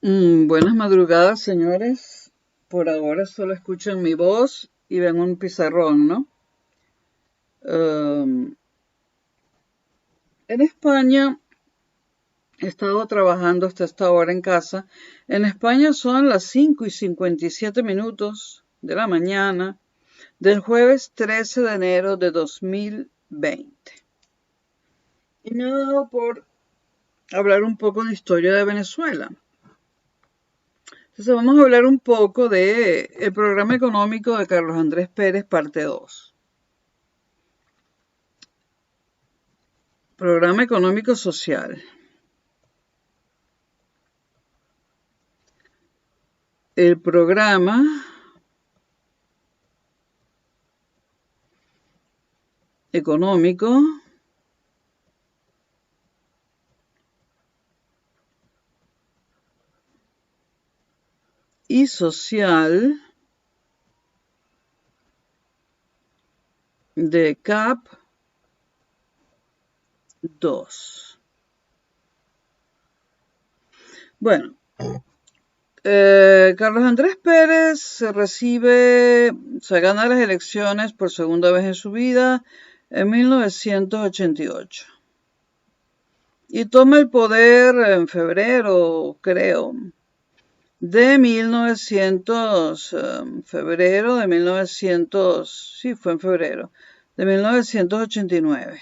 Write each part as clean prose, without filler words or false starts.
Buenas madrugadas, señores. Por ahora solo escuchan mi voz y ven un pizarrón, ¿no? Um, en España he estado trabajando hasta esta hora en casa. En España son las 5:57 de la mañana del jueves 13 de enero de 2020. Y me ha dado por hablar un poco de historia de Venezuela. Entonces vamos a hablar un poco de el programa económico de Carlos Andrés Pérez, parte 2. Programa económico social. El programa económico y social de CAP 2. Bueno, Carlos Andrés Pérez se gana las elecciones por segunda vez en su vida en 1988. Y toma el poder en febrero, creo, de 1900, febrero de 1900, sí, fue en febrero, de 1989.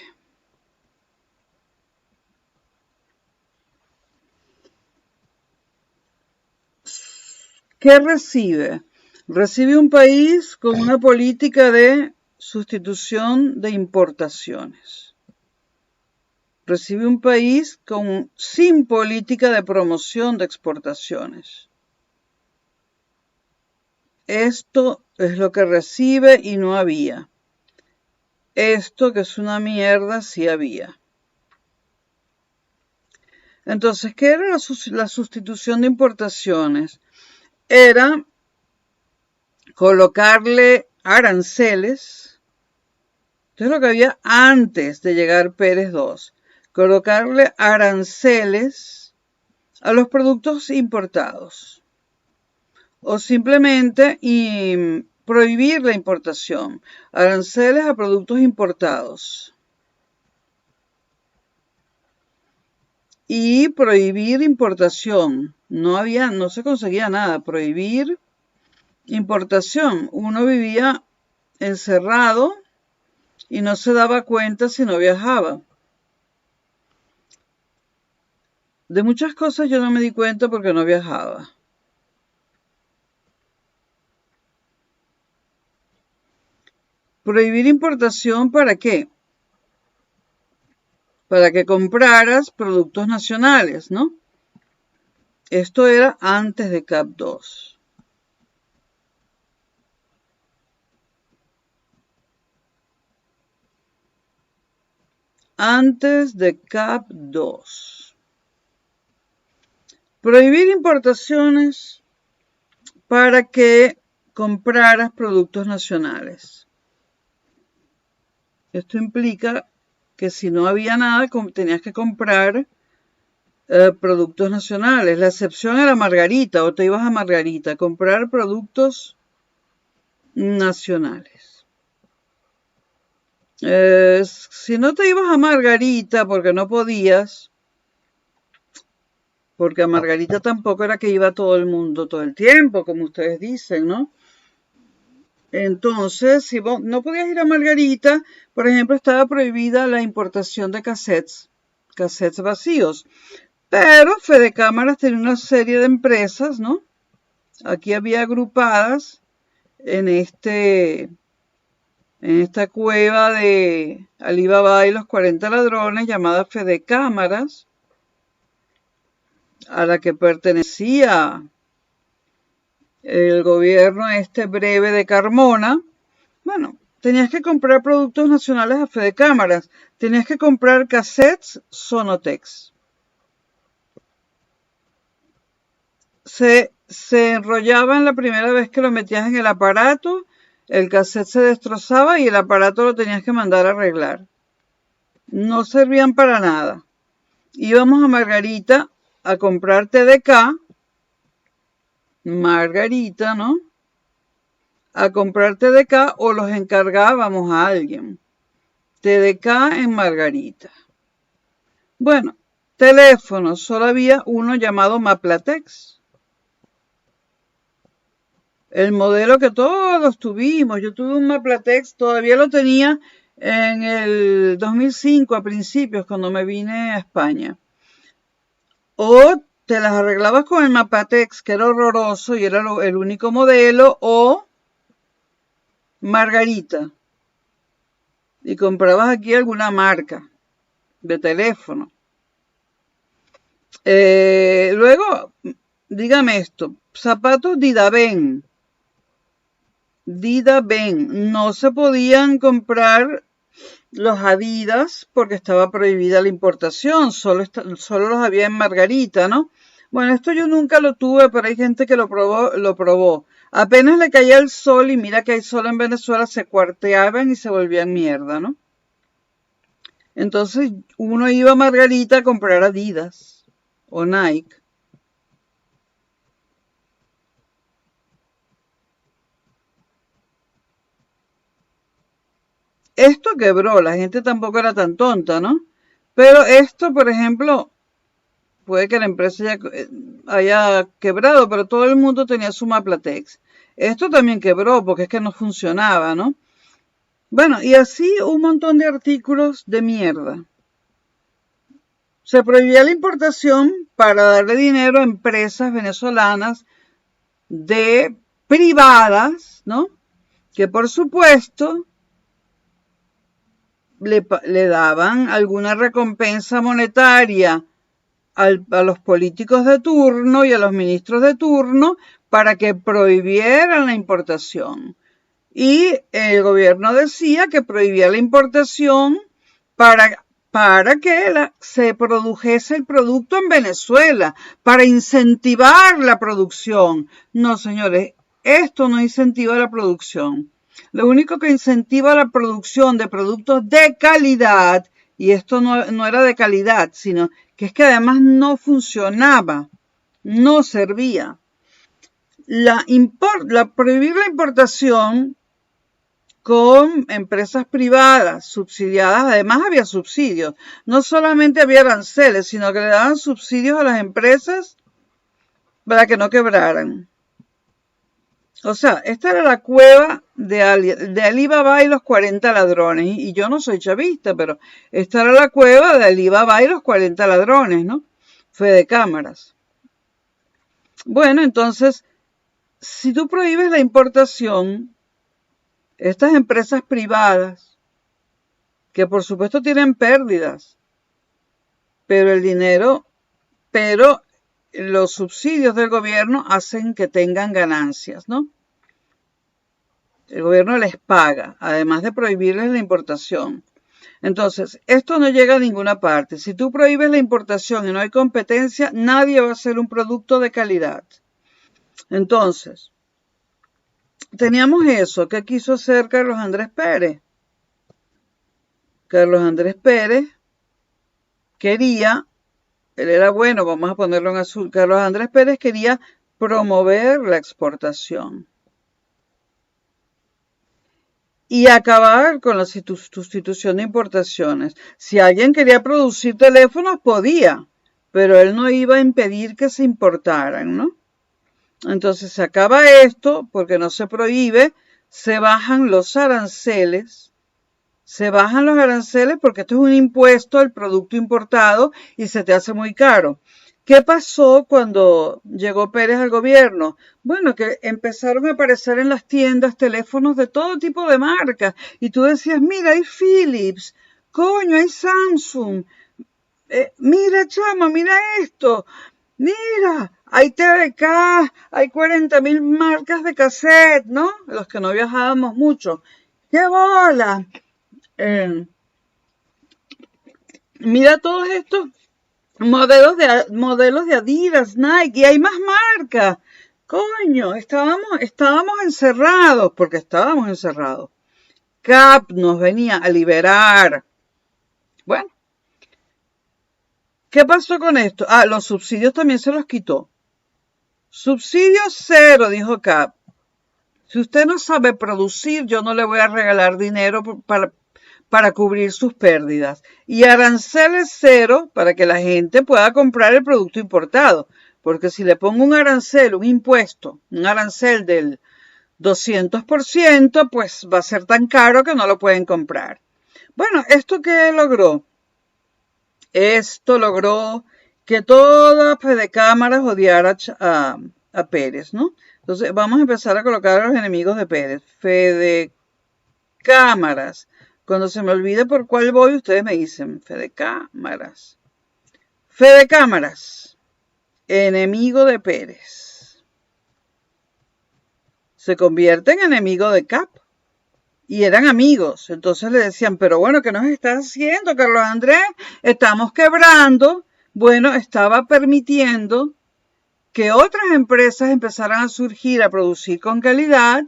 ¿Qué recibe? Recibe un país con una política de sustitución de importaciones. Recibe un país sin política de promoción de exportaciones. Esto es lo que recibe y no había. Esto, que es una mierda, sí había. Entonces, ¿qué era la sustitución de importaciones? Era colocarle aranceles. Esto es lo que había antes de llegar Pérez II. Colocarle aranceles a los productos importados. O simplemente prohibir la importación. Aranceles a productos importados. Y prohibir importación. No se conseguía nada. Prohibir importación. Uno vivía encerrado y no se daba cuenta si no viajaba. De muchas cosas yo no me di cuenta porque no viajaba. Prohibir importación, ¿para qué? Para que compraras productos nacionales, ¿no? Esto era antes de CAP 2. Antes de CAP 2. Prohibir importaciones para que compraras productos nacionales. Esto implica que si no había nada, tenías que comprar productos nacionales. La excepción era Margarita, o te ibas a Margarita, comprar productos nacionales. Si no te ibas a Margarita porque no podías, porque a Margarita tampoco era que iba todo el mundo todo el tiempo, como ustedes dicen, ¿no? Entonces, si vos no podías ir a Margarita, por ejemplo, estaba prohibida la importación de cassettes vacíos. Pero Fede Cámaras tenía una serie de empresas, ¿no? Aquí había agrupadas en esta cueva de Alibaba y los 40 ladrones llamada Fede Cámaras, a la que pertenecía el gobierno breve de Carmona. Bueno, tenías que comprar productos nacionales a Fede Cámaras. Tenías que comprar cassettes Sonotex. Se enrollaban la primera vez que lo metías en el aparato, el cassette se destrozaba y el aparato lo tenías que mandar a arreglar. No servían para nada. Íbamos a Margarita a comprar TDK Margarita, ¿no? A comprar TDK o los encargábamos a alguien. TDK en Margarita. Bueno, teléfono, solo había uno llamado Maplatex. El modelo que todos tuvimos. Yo tuve un Maplatex, todavía lo tenía en el 2005 a principios cuando me vine a España. O te las arreglabas con el Maplatex, que era horroroso y era el único modelo, o Margarita. Y comprabas aquí alguna marca de teléfono. Luego, dígame esto, zapatos Didaven. No se podían comprar los Adidas porque estaba prohibida la importación, solo los había en Margarita, ¿no? Bueno, esto yo nunca lo tuve, pero hay gente que lo probó. Apenas le caía el sol y mira que hay sol en Venezuela, se cuarteaban y se volvían mierda, ¿no? Entonces uno iba a Margarita a comprar Adidas o Nike. Esto quebró, la gente tampoco era tan tonta, ¿no? Pero esto, por ejemplo, puede que la empresa ya haya quebrado, pero todo el mundo tenía su Maplatex. Esto también quebró porque es que no funcionaba, ¿no? Bueno, y así un montón de artículos de mierda. Se prohibía la importación para darle dinero a empresas venezolanas de privadas, ¿no? Que por supuesto le daban alguna recompensa monetaria a los políticos de turno y a los ministros de turno para que prohibieran la importación. Y el gobierno decía que prohibía la importación para que se produjese el producto en Venezuela, para incentivar la producción. No, señores, esto no incentiva la producción. Lo único que incentiva la producción de productos de calidad, y esto no era de calidad, sino que es que además no funcionaba, no servía. Prohibir la importación con empresas privadas subsidiadas, además había subsidios, no solamente había aranceles, sino que le daban subsidios a las empresas para que no quebraran. O sea, esta era la cueva de Alibaba y los 40 ladrones. Y yo no soy chavista, pero esta era la cueva de Alibaba y los 40 ladrones, ¿no? Fede cámaras. Bueno, entonces, si tú prohíbes la importación, estas empresas privadas, que por supuesto tienen pérdidas, pero los subsidios del gobierno hacen que tengan ganancias, ¿no? El gobierno les paga, además de prohibirles la importación. Entonces, esto no llega a ninguna parte. Si tú prohíbes la importación y no hay competencia, nadie va a hacer un producto de calidad. Entonces, teníamos eso. ¿Qué quiso hacer Carlos Andrés Pérez? Carlos Andrés Pérez quería, él era bueno, vamos a ponerlo en azul, Carlos Andrés Pérez quería promover la exportación y acabar con la sustitución de importaciones. Si alguien quería producir teléfonos, podía, pero él no iba a impedir que se importaran, ¿no? Entonces se acaba esto, porque no se prohíbe, se bajan los aranceles porque esto es un impuesto al producto importado y se te hace muy caro. ¿Qué pasó cuando llegó Pérez al gobierno? Bueno, que empezaron a aparecer en las tiendas teléfonos de todo tipo de marcas y tú decías, mira, hay Philips, coño, hay Samsung, mira, chama, mira esto, mira, hay TDK, hay 40.000 marcas de cassette, ¿no? Los que no viajábamos mucho. ¡Qué bola! Mira todos estos modelos de Adidas, Nike, y hay más marcas. Coño, estábamos encerrados, porque estábamos encerrados. CAP nos venía a liberar. Bueno, ¿qué pasó con esto? Los subsidios también se los quitó. Subsidio cero, dijo Cap. Si usted no sabe producir, yo no le voy a regalar dinero para cubrir sus pérdidas. Y aranceles cero para que la gente pueda comprar el producto importado. Porque si le pongo un arancel, un impuesto, un arancel del 200%, pues va a ser tan caro que no lo pueden comprar. Bueno, ¿esto qué logró? Esto logró que toda Fedecámaras odiara a Pérez, ¿no? Entonces vamos a empezar a colocar a los enemigos de Pérez. Fedecámaras. Cuando se me olvide por cuál voy, ustedes me dicen. Fedecámaras. Fedecámaras. Enemigo de Pérez. Se convierte en enemigo de Cap. Y eran amigos. Entonces le decían, pero bueno, ¿qué nos estás haciendo, Carlos Andrés? Estamos quebrando. Bueno, estaba permitiendo que otras empresas empezaran a surgir, a producir con calidad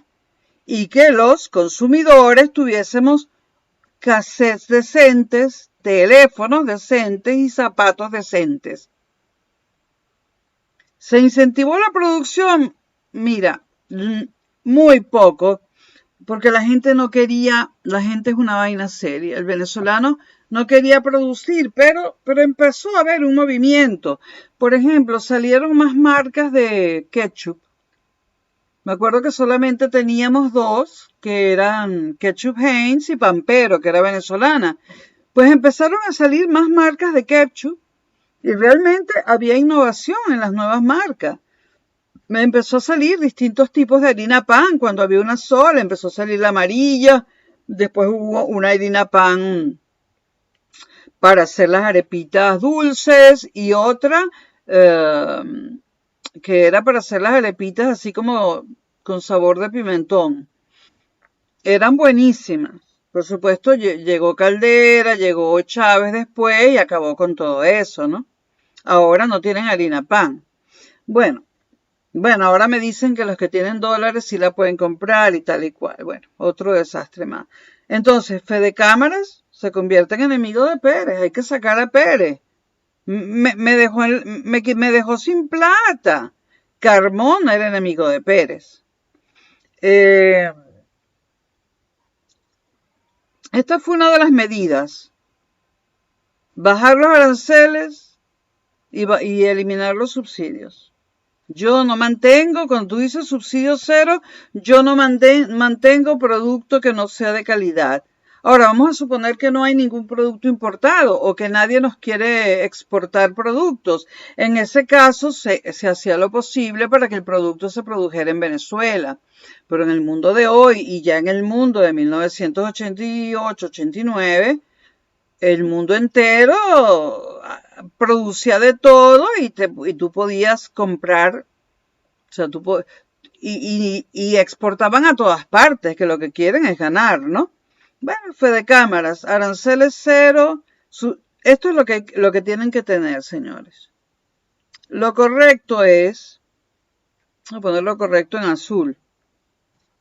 y que los consumidores tuviésemos cassettes decentes, teléfonos decentes y zapatos decentes. ¿Se incentivó la producción? Mira, muy poco, porque la gente no quería, la gente es una vaina seria. El venezolano no quería producir, pero empezó a haber un movimiento. Por ejemplo, salieron más marcas de ketchup. Me acuerdo que solamente teníamos dos, que eran Ketchup Heinz y Pampero, que era venezolana. Pues empezaron a salir más marcas de ketchup y realmente había innovación en las nuevas marcas. Me empezó a salir distintos tipos de harina pan. Cuando había una sola, empezó a salir la amarilla. Después hubo una harina pan para hacer las arepitas dulces y otra que era para hacer las arepitas así como con sabor de pimentón. Eran buenísimas. Por supuesto, llegó Caldera, llegó Chávez después y acabó con todo eso, ¿no? Ahora no tienen harina pan. Bueno, ahora me dicen que los que tienen dólares sí la pueden comprar y tal y cual. Bueno, otro desastre más. Entonces, Fedecámaras se convierte en enemigo de Pérez. Hay que sacar a Pérez. Me dejó sin plata. Carmona era enemigo de Pérez. Esta fue una de las medidas. Bajar los aranceles y eliminar los subsidios. Yo no mantengo, cuando tú dices subsidio cero, yo no mantengo producto que no sea de calidad. Ahora, vamos a suponer que no hay ningún producto importado o que nadie nos quiere exportar productos. En ese caso, se hacía lo posible para que el producto se produjera en Venezuela. Pero en el mundo de hoy y ya en el mundo de 1988-89, el mundo entero producía de todo y tú podías comprar, o sea, y exportaban a todas partes, que lo que quieren es ganar, ¿no? Bueno, Fedecámaras, aranceles cero, esto es lo que tienen que tener, señores. Lo correcto es, voy a poner lo correcto en azul,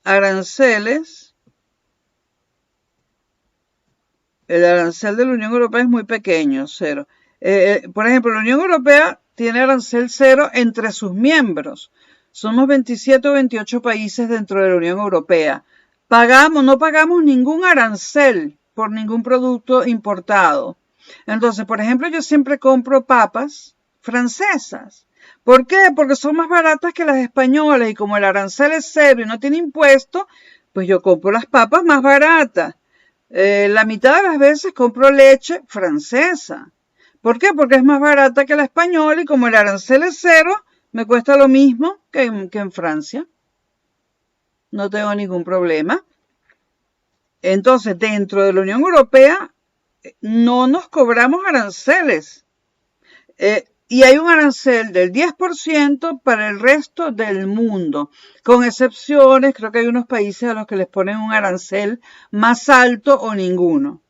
aranceles. El arancel de la Unión Europea es muy pequeño, cero. Por ejemplo, la Unión Europea tiene arancel cero entre sus miembros. Somos 27 o 28 países dentro de la Unión Europea. No pagamos ningún arancel por ningún producto importado. Entonces, por ejemplo, yo siempre compro papas francesas. ¿Por qué? Porque son más baratas que las españolas y como el arancel es cero y no tiene impuesto, pues yo compro las papas más baratas. La mitad de las veces compro leche francesa. ¿Por qué? Porque es más barata que la española y como el arancel es cero, me cuesta lo mismo que en Francia. No tengo ningún problema. Entonces, dentro de la Unión Europea no nos cobramos aranceles. Y hay un arancel del 10% para el resto del mundo. Con excepciones, creo que hay unos países a los que les ponen un arancel más alto o ninguno.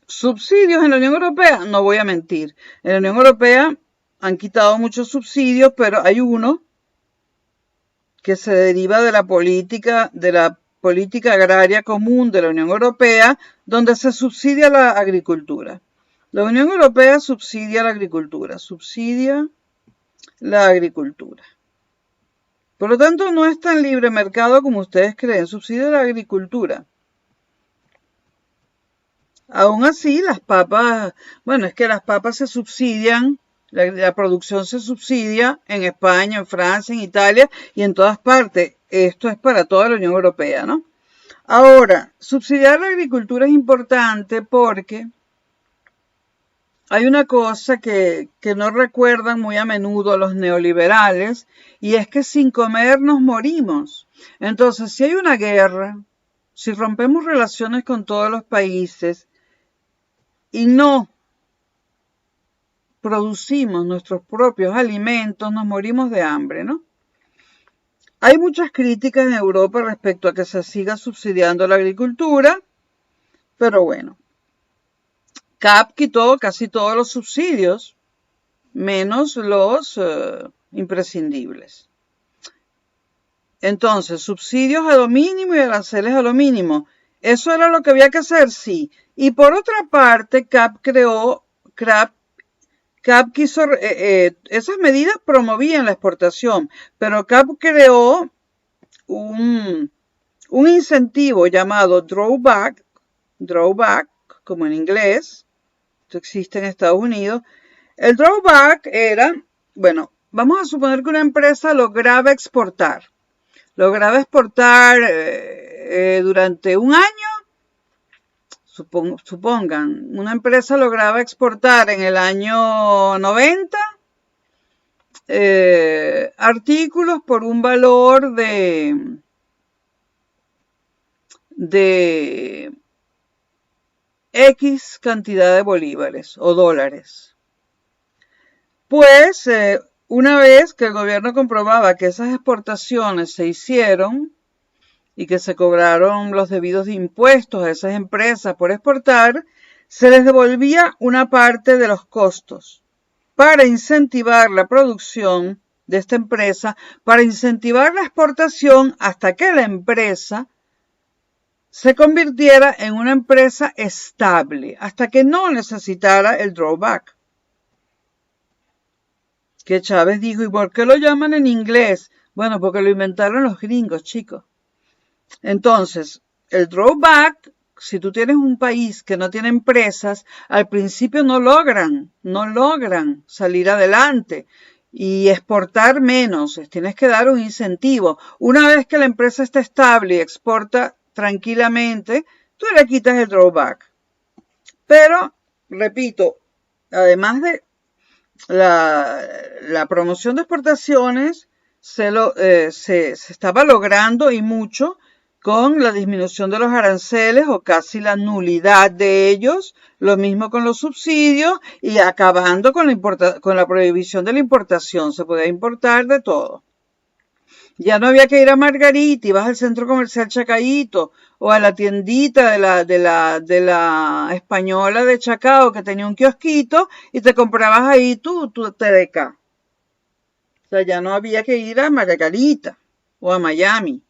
Subsidios en la Unión Europea, no voy a mentir. En la Unión Europea han quitado muchos subsidios, pero hay uno que se deriva de la política agraria común de la Unión Europea, donde se subsidia la agricultura. La Unión Europea subsidia la agricultura, subsidia la agricultura. Por lo tanto, no es tan libre mercado como ustedes creen, subsidia la agricultura. Aún así, las papas, bueno, es que las papas se subsidian, la producción se subsidia en España, en Francia, en Italia y en todas partes. Esto es para toda la Unión Europea, ¿no? Ahora, subsidiar la agricultura es importante porque hay una cosa que no recuerdan muy a menudo los neoliberales y es que sin comer nos morimos. Entonces, si hay una guerra, si rompemos relaciones con todos los países y no producimos nuestros propios alimentos, nos morimos de hambre, ¿no? Hay muchas críticas en Europa respecto a que se siga subsidiando la agricultura, pero bueno, CAP quitó casi todos los subsidios, menos los imprescindibles. Entonces, subsidios a lo mínimo y aranceles a lo mínimo. ¿Eso era lo que había que hacer? Sí. Y por otra parte, CAP quiso, esas medidas promovían la exportación, pero CAP creó un incentivo llamado drawback, como en inglés, esto existe en Estados Unidos. El drawback era, bueno, vamos a suponer que una empresa lograba exportar durante un año. Supongan, una empresa lograba exportar en el año 90 artículos por un valor de X cantidad de bolívares o dólares. Pues una vez que el gobierno comprobaba que esas exportaciones se hicieron y que se cobraron los debidos impuestos a esas empresas por exportar, se les devolvía una parte de los costos para incentivar la producción de esta empresa, para incentivar la exportación hasta que la empresa se convirtiera en una empresa estable, hasta que no necesitara el drawback. Que Chávez dijo, ¿y por qué lo llaman en inglés? Bueno, porque lo inventaron los gringos, chicos. Entonces, el drawback, si tú tienes un país que no tiene empresas, al principio no logran salir adelante y exportar menos. Tienes que dar un incentivo. Una vez que la empresa está estable y exporta tranquilamente, tú le quitas el drawback. Pero, repito, además de la promoción de exportaciones, se estaba logrando y mucho con la disminución de los aranceles o casi la nulidad de ellos, lo mismo con los subsidios y acabando con la prohibición de la importación. Se podía importar de todo. Ya no había que ir a Margarita, ibas al centro comercial Chacaíto o a la tiendita de la española de Chacao que tenía un kiosquito y te comprabas ahí tu TDK. O sea, ya no había que ir a Margarita o a Miami.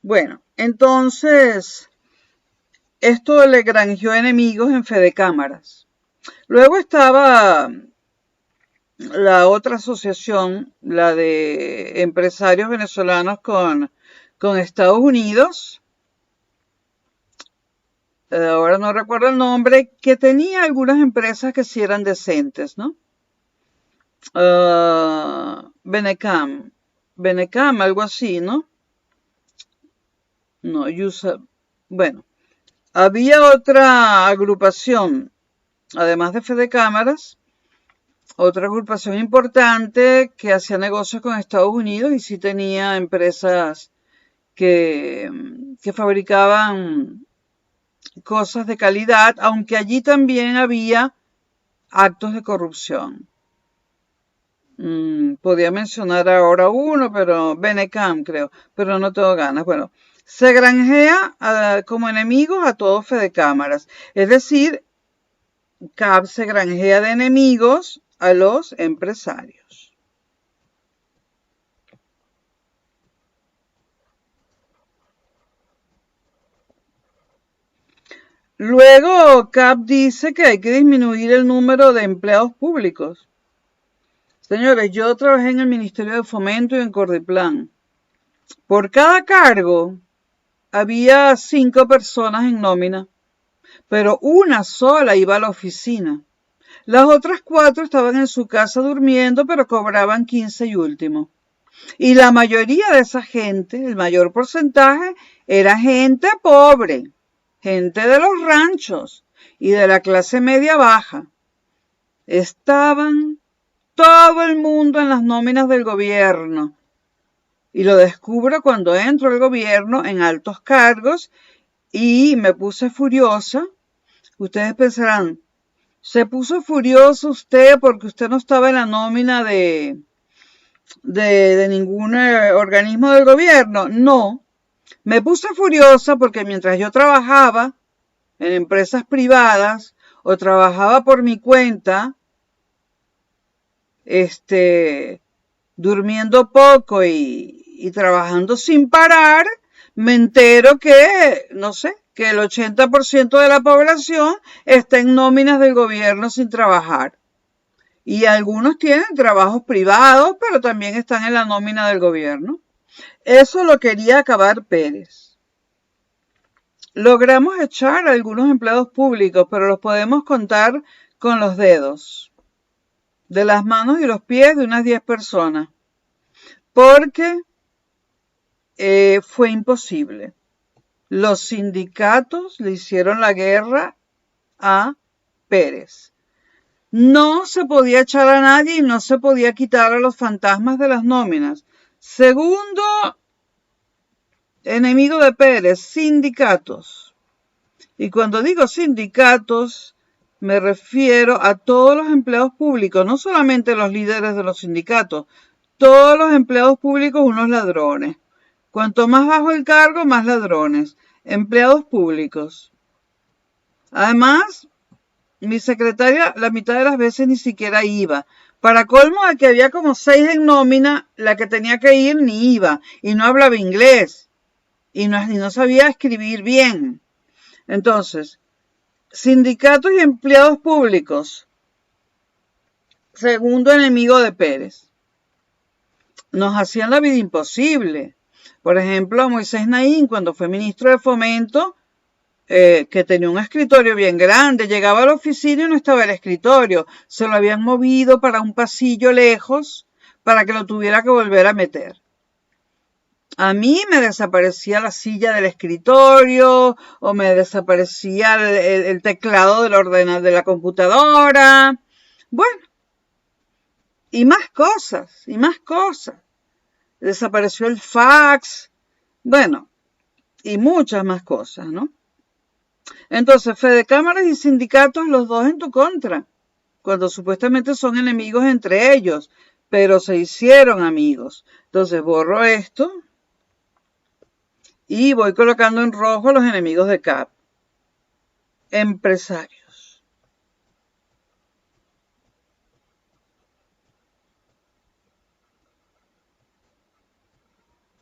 Bueno, entonces, esto le granjeó enemigos en Fedecámaras. Luego estaba la otra asociación, la de empresarios venezolanos con Estados Unidos. Ahora no recuerdo el nombre, que tenía algunas empresas que sí eran decentes, ¿no? Benecam, algo así, ¿no? No, bueno, había otra agrupación, además de Fedecámaras, otra agrupación importante que hacía negocios con Estados Unidos y sí tenía empresas que fabricaban cosas de calidad, aunque allí también había actos de corrupción. Podía mencionar ahora uno, pero Benecam creo, pero no tengo ganas. Bueno, se granjea como enemigos a todos Fedecámaras. Es decir, CAP se granjea de enemigos a los empresarios. Luego, CAP dice que hay que disminuir el número de empleados públicos. Señores, yo trabajé en el Ministerio de Fomento y en Cordiplan. Por cada cargo había 5 personas en nómina, pero una sola iba a la oficina. Las otras 4 estaban en su casa durmiendo, pero cobraban 15 y último. Y la mayoría de esa gente, el mayor porcentaje, era gente pobre, gente de los ranchos y de la clase media baja. Estaban todo el mundo en las nóminas del gobierno. Y lo descubro cuando entro al gobierno en altos cargos y me puse furiosa. Ustedes pensarán, ¿se puso furioso usted porque usted no estaba en la nómina de ningún organismo del gobierno? No, me puse furiosa porque mientras yo trabajaba en empresas privadas o trabajaba por mi cuenta, durmiendo poco y trabajando sin parar, me entero que, no sé, que el 80% de la población está en nóminas del gobierno sin trabajar. Y algunos tienen trabajos privados, pero también están en la nómina del gobierno. Eso lo quería acabar Pérez. Logramos echar a algunos empleados públicos, pero los podemos contar con los dedos, de las manos y los pies de unas 10 personas, porque fue imposible. Los sindicatos le hicieron la guerra a Pérez. No se podía echar a nadie y no se podía quitar a los fantasmas de las nóminas. Segundo enemigo de Pérez, sindicatos. Y cuando digo sindicatos, me refiero a todos los empleados públicos, no solamente los líderes de los sindicatos, todos los empleados públicos unos ladrones. Cuanto más bajo el cargo, más ladrones. Empleados públicos. Además, mi secretaria la mitad de las veces ni siquiera iba. Para colmo de que había como 6 en nómina, la que tenía que ir ni iba. Y no hablaba inglés. Y no sabía escribir bien. Entonces, sindicatos y empleados públicos. Segundo enemigo de Pérez. Nos hacían la vida imposible. Por ejemplo, Moisés Naín, cuando fue ministro de Fomento, que tenía un escritorio bien grande, llegaba a la oficina y no estaba el escritorio. Se lo habían movido para un pasillo lejos para que lo tuviera que volver a meter. A mí me desaparecía la silla del escritorio o me desaparecía el teclado del ordenador de la computadora. Bueno, y más cosas, y más cosas. Desapareció el fax, bueno, y muchas más cosas, ¿no? Entonces, fedecámaras y sindicatos, los dos en tu contra, cuando supuestamente son enemigos entre ellos, pero se hicieron amigos. Entonces, borro esto y voy colocando en rojo los enemigos de CAP. Empresarios.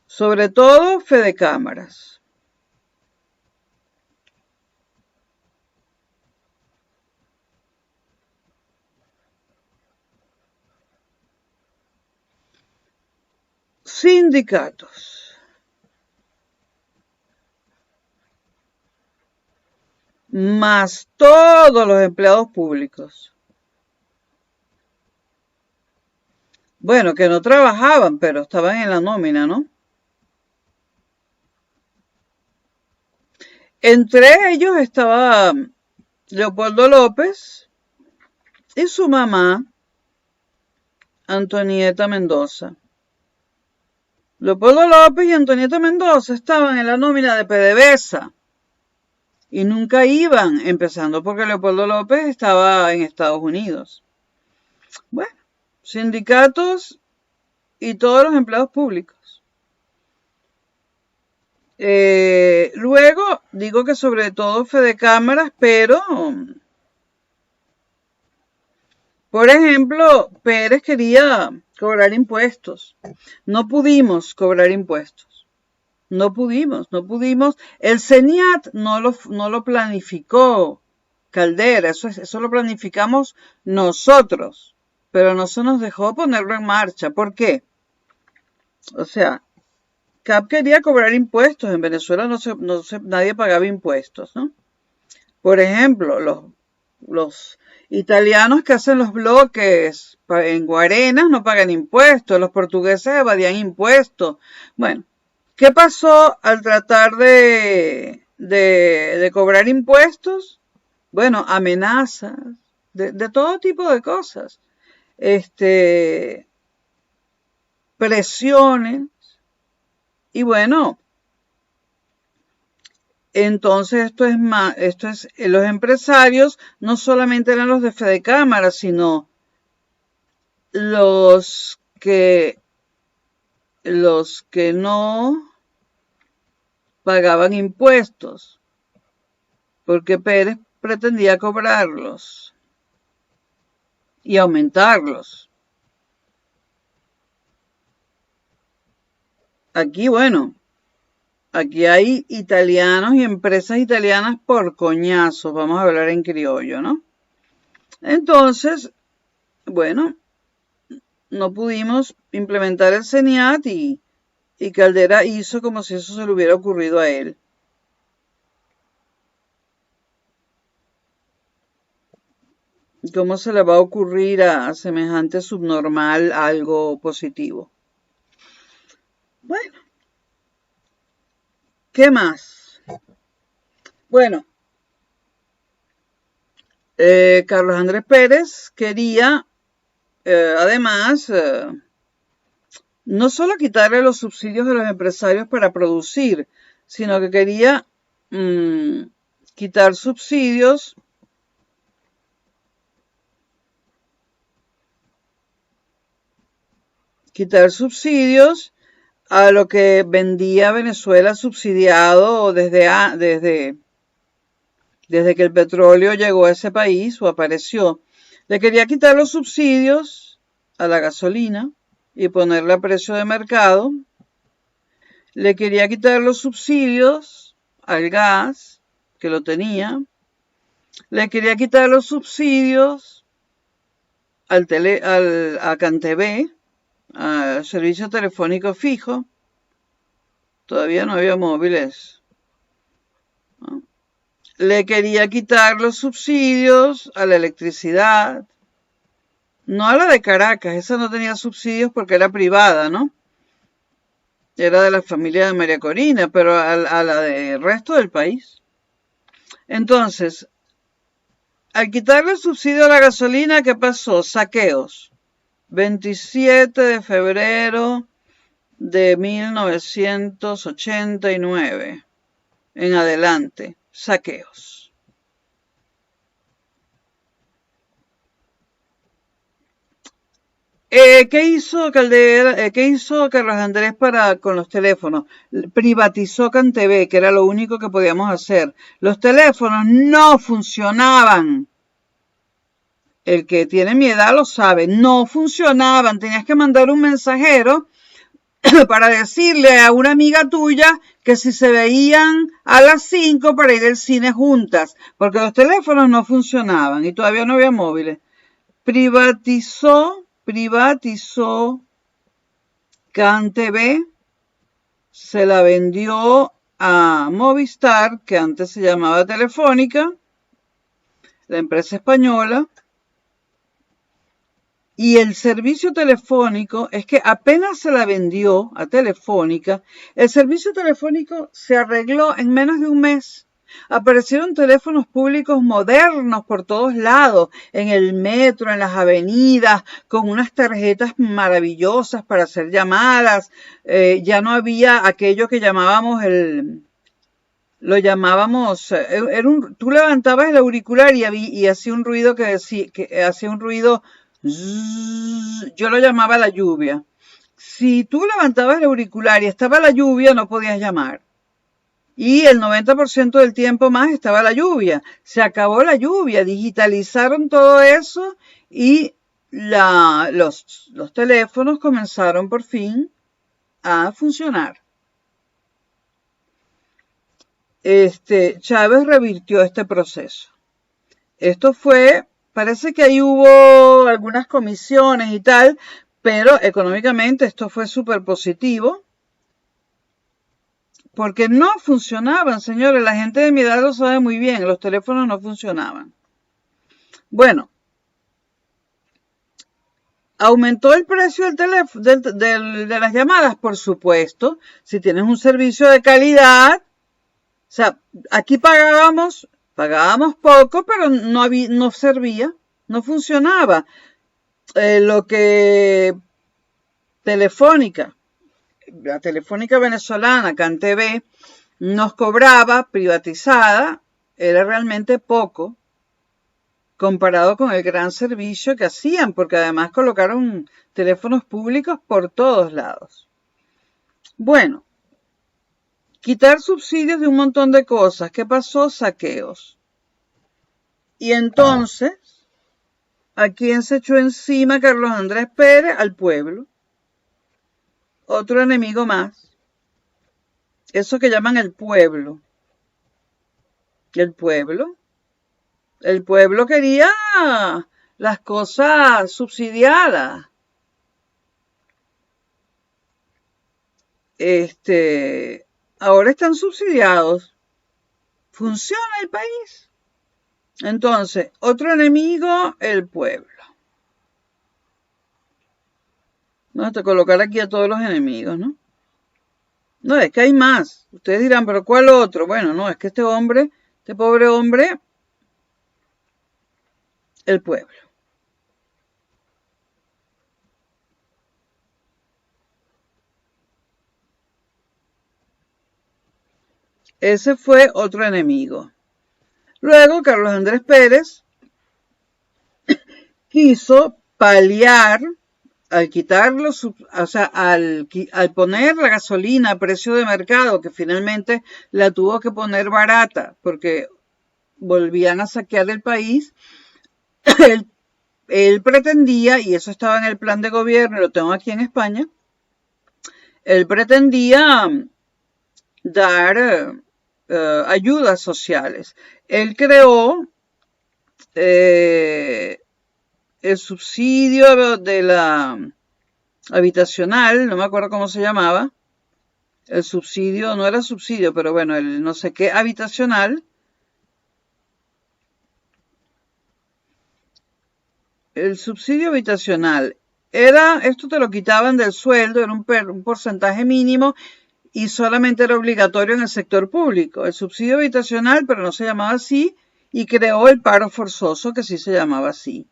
Sobre todo, fedecámaras. Sindicatos. Más todos los empleados públicos. Bueno, que no trabajaban, pero estaban en la nómina, ¿no? Entre ellos estaba Leopoldo López y su mamá, Antonieta Mendoza. Leopoldo López y Antonieta Mendoza estaban en la nómina de PDVSA y nunca iban, empezando porque Leopoldo López estaba en Estados Unidos. Bueno, sindicatos y todos los empleados públicos. Luego digo que sobre todo fedecámaras, pero por ejemplo, Pérez quería cobrar impuestos. No pudimos cobrar impuestos. No pudimos. El CENIAT no lo planificó Caldera, eso lo planificamos nosotros. pero no se nos dejó ponerlo en marcha. ¿Por qué? O sea, CAP quería cobrar impuestos. En Venezuela nadie pagaba impuestos, ¿no? Por ejemplo, los italianos que hacen los bloques en Guarenas no pagan impuestos, los portugueses evadían impuestos. Bueno, ¿qué pasó al tratar de cobrar impuestos? Bueno, amenazas, de todo tipo de cosas. Presiones. Y bueno, entonces los empresarios no solamente eran los de Fedecámara, sino los que no pagaban impuestos, porque Pérez pretendía cobrarlos y aumentarlos. Aquí, bueno, aquí hay italianos y empresas italianas por coñazos, vamos a hablar en criollo, ¿no? Entonces, bueno, no pudimos implementar el CENIAT y Caldera hizo como si eso se le hubiera ocurrido a él. ¿Cómo se le va a ocurrir a semejante subnormal algo positivo? Bueno, ¿qué más? Bueno, Carlos Andrés Pérez quería, además, no solo quitarle los subsidios a los empresarios para producir, sino que quería quitar subsidios a lo que vendía Venezuela subsidiado desde que el petróleo llegó a ese país o apareció. Le quería quitar los subsidios a la gasolina y ponerle a precio de mercado. Le quería quitar los subsidios al gas, que lo tenía. Le quería quitar los subsidios a CanTV, al servicio telefónico fijo. Todavía no había móviles, ¿no? Le quería quitar los subsidios a la electricidad. No a la de Caracas, esa no tenía subsidios porque era privada, ¿no? Era de la familia de María Corina, pero a la del resto del país. Entonces, al quitarle el subsidio a la gasolina, ¿qué pasó? Saqueos. 27 de febrero de 1989 en adelante, saqueos. ¿Qué hizo Caldera? ¿Qué hizo Carlos Andrés con los teléfonos? Privatizó CanTV, que era lo único que podíamos hacer. Los teléfonos no funcionaban. El que tiene mi edad lo sabe, no funcionaban. Tenías que mandar un mensajero para decirle a una amiga tuya que si se veían a las 5 para ir al cine juntas, porque los teléfonos no funcionaban y todavía no había móviles. Privatizó CanTV, se la vendió a Movistar, que antes se llamaba Telefónica, la empresa española. Y el servicio telefónico, es que apenas se la vendió a Telefónica, el servicio telefónico se arregló en menos de un mes. Aparecieron teléfonos públicos modernos por todos lados, en el metro, en las avenidas, con unas tarjetas maravillosas para hacer llamadas. Ya no había aquello que llamábamos tú levantabas el auricular y hacía un ruido que hacía un ruido. Yo lo llamaba la lluvia. Si tú levantabas el auricular y estaba la lluvia, no podías llamar. Y el 90% del tiempo más estaba la lluvia. Se acabó la lluvia, digitalizaron todo eso y los teléfonos comenzaron por fin a funcionar. Chávez revirtió este proceso. Esto fue Parece que ahí hubo algunas comisiones y tal, pero económicamente esto fue súper positivo. Porque no funcionaban, señores. La gente de mi edad lo sabe muy bien. Los teléfonos no funcionaban. Bueno, ¿aumentó el precio del teléfono, de las llamadas? Por supuesto. Si tienes un servicio de calidad. O sea, aquí pagábamos poco, pero no servía. No funcionaba. Lo que Telefónica, la Telefónica venezolana, CanTV, nos cobraba privatizada, era realmente poco comparado con el gran servicio que hacían, porque además colocaron teléfonos públicos por todos lados. Bueno, quitar subsidios de un montón de cosas. ¿Qué pasó? Saqueos. Y entonces, ¿a quién se echó encima Carlos Andrés Pérez? Al pueblo. Otro enemigo más. Eso que llaman el pueblo. El pueblo. El pueblo quería las cosas subsidiadas. Ahora están subsidiados. ¿Funciona el país? Entonces, otro enemigo, el pueblo. Vamos a colocar aquí a todos los enemigos, ¿no? No, es que hay más. Ustedes dirán, ¿pero cuál otro? Bueno, no, es que este pobre hombre, el pueblo. Ese fue otro enemigo. Luego, Carlos Andrés Pérez quiso paliar al quitarlo, o sea, al poner la gasolina a precio de mercado, que finalmente la tuvo que poner barata, porque volvían a saquear el país, él pretendía, y eso estaba en el plan de gobierno, lo tengo aquí en España, él pretendía dar ayudas sociales. Él creó el subsidio de la habitacional, no me acuerdo cómo se llamaba, el subsidio, no era subsidio, pero bueno, el no sé qué habitacional, el subsidio habitacional esto te lo quitaban del sueldo, era un porcentaje mínimo y solamente era obligatorio en el sector público. El subsidio habitacional, pero no se llamaba así, y creó el paro forzoso, que sí se llamaba así.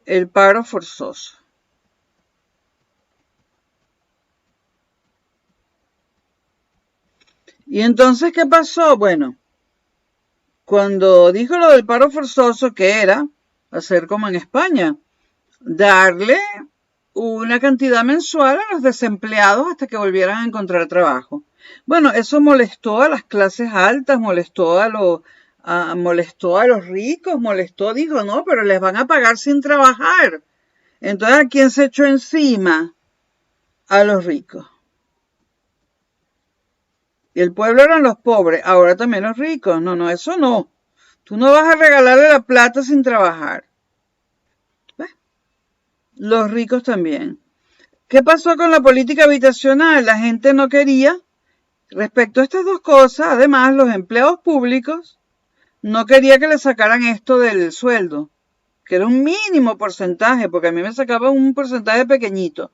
El paro forzoso. Y entonces, ¿qué pasó? Bueno, cuando dijo lo del paro forzoso, que era hacer como en España, darle una cantidad mensual a los desempleados hasta que volvieran a encontrar trabajo. Bueno, eso molestó a las clases altas, molestó a los ricos, dijo, no, pero les van a pagar sin trabajar. Entonces, ¿a quién se echó encima? A los ricos. Y el pueblo eran los pobres, ahora también los ricos. No, eso no. Tú no vas a regalarle la plata sin trabajar. ¿Ves? Los ricos también. ¿Qué pasó con la política habitacional? La gente no quería. Respecto a estas dos cosas, además, los empleados públicos no quería que le sacaran esto del sueldo, que era un mínimo porcentaje, porque a mí me sacaban un porcentaje pequeñito.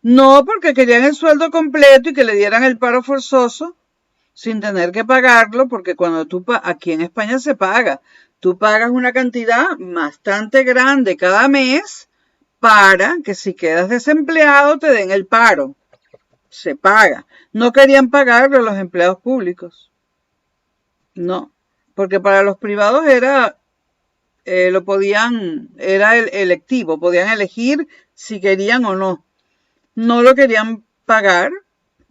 No, porque querían el sueldo completo y que le dieran el paro forzoso sin tener que pagarlo, porque cuando aquí en España se paga, tú pagas una cantidad bastante grande cada mes para que si quedas desempleado te den el paro. Se paga. No querían pagarlo a los empleados públicos. No, porque para los privados era electivo, podían elegir si querían o no. No lo querían pagar.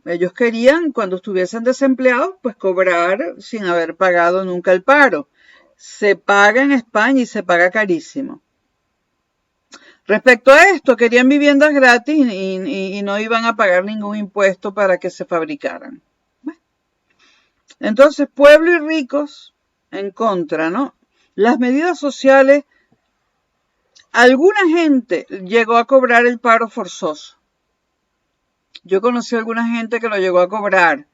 Ellos querían, cuando estuviesen desempleados, pues cobrar sin haber pagado nunca el paro. Se paga en España y se paga carísimo. Respecto a esto, querían viviendas gratis y no iban a pagar ningún impuesto para que se fabricaran. Bueno, entonces, pueblo y ricos en contra, ¿no? Las medidas sociales Alguna gente llegó a cobrar el paro forzoso. Yo conocí a alguna gente que lo llegó a cobrar,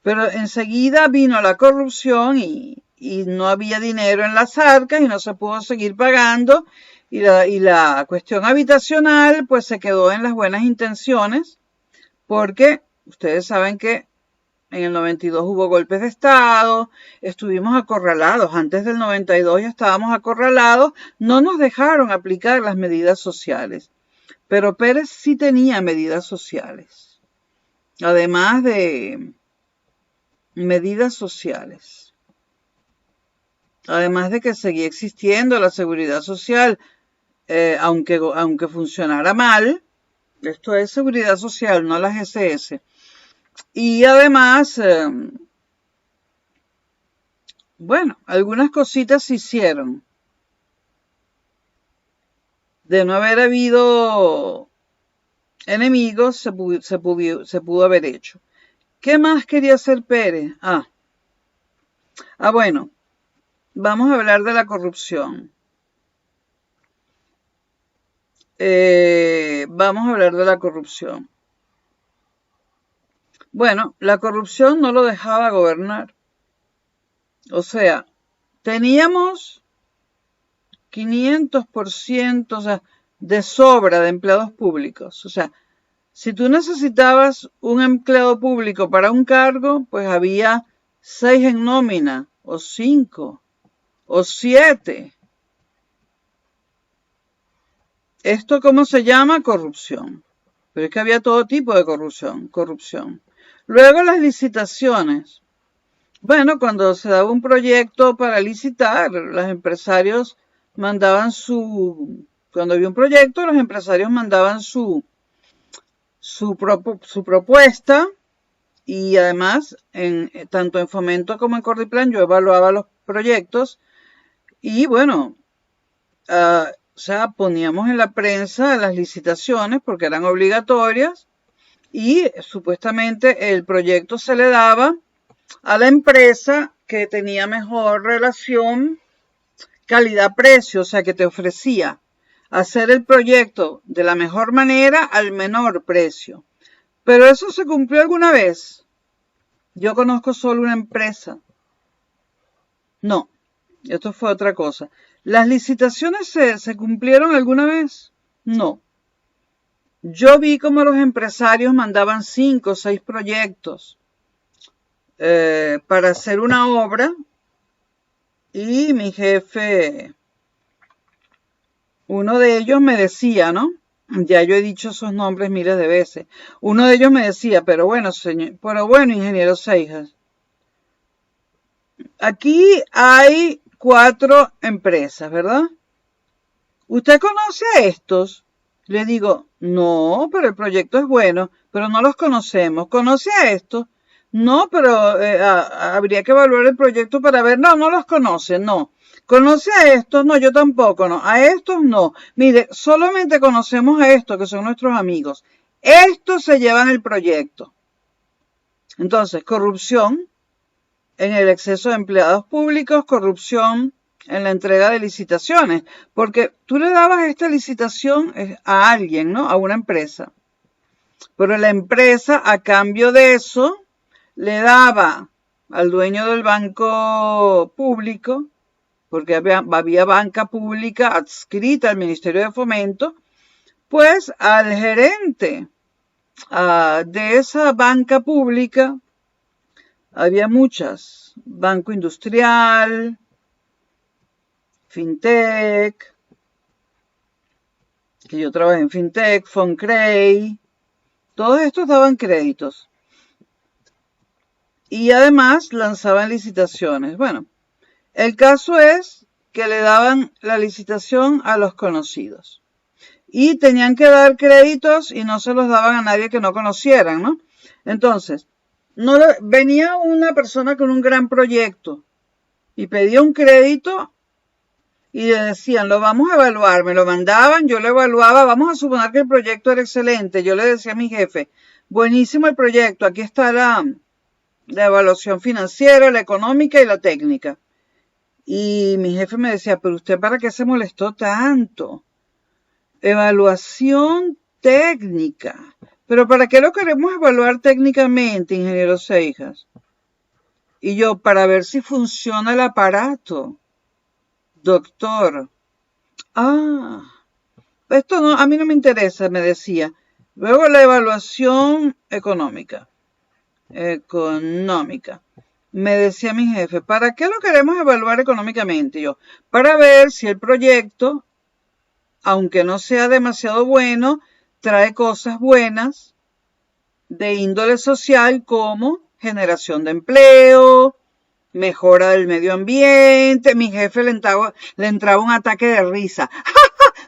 pero enseguida vino la corrupción y no había dinero en las arcas y no se pudo seguir pagando y la cuestión habitacional pues se quedó en las buenas intenciones porque ustedes saben que en el 92 hubo golpes de Estado, estuvimos acorralados, antes del 92 ya estábamos acorralados, no nos dejaron aplicar las medidas sociales, pero Pérez sí tenía medidas sociales, además de medidas sociales, además de que seguía existiendo la seguridad social, aunque funcionara mal, esto es seguridad social, no las SS. Y además, bueno, algunas cositas se hicieron. De no haber habido enemigos, se pudo haber hecho. ¿Qué más quería hacer Pérez? Bueno, vamos a hablar de la corrupción. Vamos a hablar de la corrupción. Bueno, la corrupción no lo dejaba gobernar. O sea, teníamos 500%, o sea, de sobra de empleados públicos. O sea, si tú necesitabas un empleado público para un cargo, pues había 6 en nómina, o 5, o 7. ¿Esto cómo se llama? Corrupción. Pero es que había todo tipo de corrupción. Luego las licitaciones. Bueno, cuando se daba un proyecto para licitar, los empresarios mandaban cuando había un proyecto, los empresarios mandaban su propuesta y además, tanto en Fomento como en Cordiplan, yo evaluaba los proyectos y bueno, o sea, poníamos en la prensa las licitaciones porque eran obligatorias y supuestamente el proyecto se le daba a la empresa que tenía mejor relación calidad-precio, o sea, que te ofrecía hacer el proyecto de la mejor manera al menor precio. Pero eso se cumplió alguna vez. Yo conozco solo una empresa. No, esto fue otra cosa. ¿Las licitaciones se cumplieron alguna vez? No. Yo vi cómo los empresarios mandaban 5 o 6 proyectos para hacer una obra y mi jefe, uno de ellos me decía, ¿no? Ya yo he dicho esos nombres miles de veces. Uno de ellos me decía, pero bueno, ingeniero Seijas, aquí hay 4 empresas, ¿verdad? ¿Usted conoce a estos? Le digo, no, pero el proyecto es bueno, pero no los conocemos. ¿Conoce a estos? No, pero habría que evaluar el proyecto para ver. No, no los conoce, no. ¿Conoce a estos? No, yo tampoco, no. A estos no. Mire, solamente conocemos a estos, que son nuestros amigos. Estos se llevan el proyecto. Entonces, corrupción en el exceso de empleados públicos, corrupción en la entrega de licitaciones, porque tú le dabas esta licitación a alguien, ¿no? A una empresa. Pero la empresa, a cambio de eso, le daba al dueño del banco público, porque había banca pública adscrita al Ministerio de Fomento, pues al gerente de esa banca pública, había muchas, Banco Industrial, Fintech, que yo trabajé en Fintech, Foncrey, todos estos daban créditos. Y además lanzaban licitaciones. Bueno, el caso es que le daban la licitación a los conocidos. Y tenían que dar créditos y no se los daban a nadie que no conocieran, ¿no? Entonces, venía una persona con un gran proyecto y pedía un crédito y le decían, lo vamos a evaluar, me lo mandaban, yo lo evaluaba, vamos a suponer que el proyecto era excelente, yo le decía a mi jefe, buenísimo el proyecto, aquí está la evaluación financiera, la económica y la técnica. Y mi jefe me decía, pero usted ¿para qué se molestó tanto? Evaluación técnica. ¿Pero para qué lo queremos evaluar técnicamente, ingeniero Seijas? Y yo, para ver si funciona el aparato. Doctor. Ah, esto no, a mí no me interesa, me decía. Luego la evaluación económica. Me decía mi jefe, ¿para qué lo queremos evaluar económicamente? Yo, para ver si el proyecto, aunque no sea demasiado bueno, trae cosas buenas de índole social como generación de empleo, mejora del medio ambiente. Mi jefe le entraba un ataque de risa.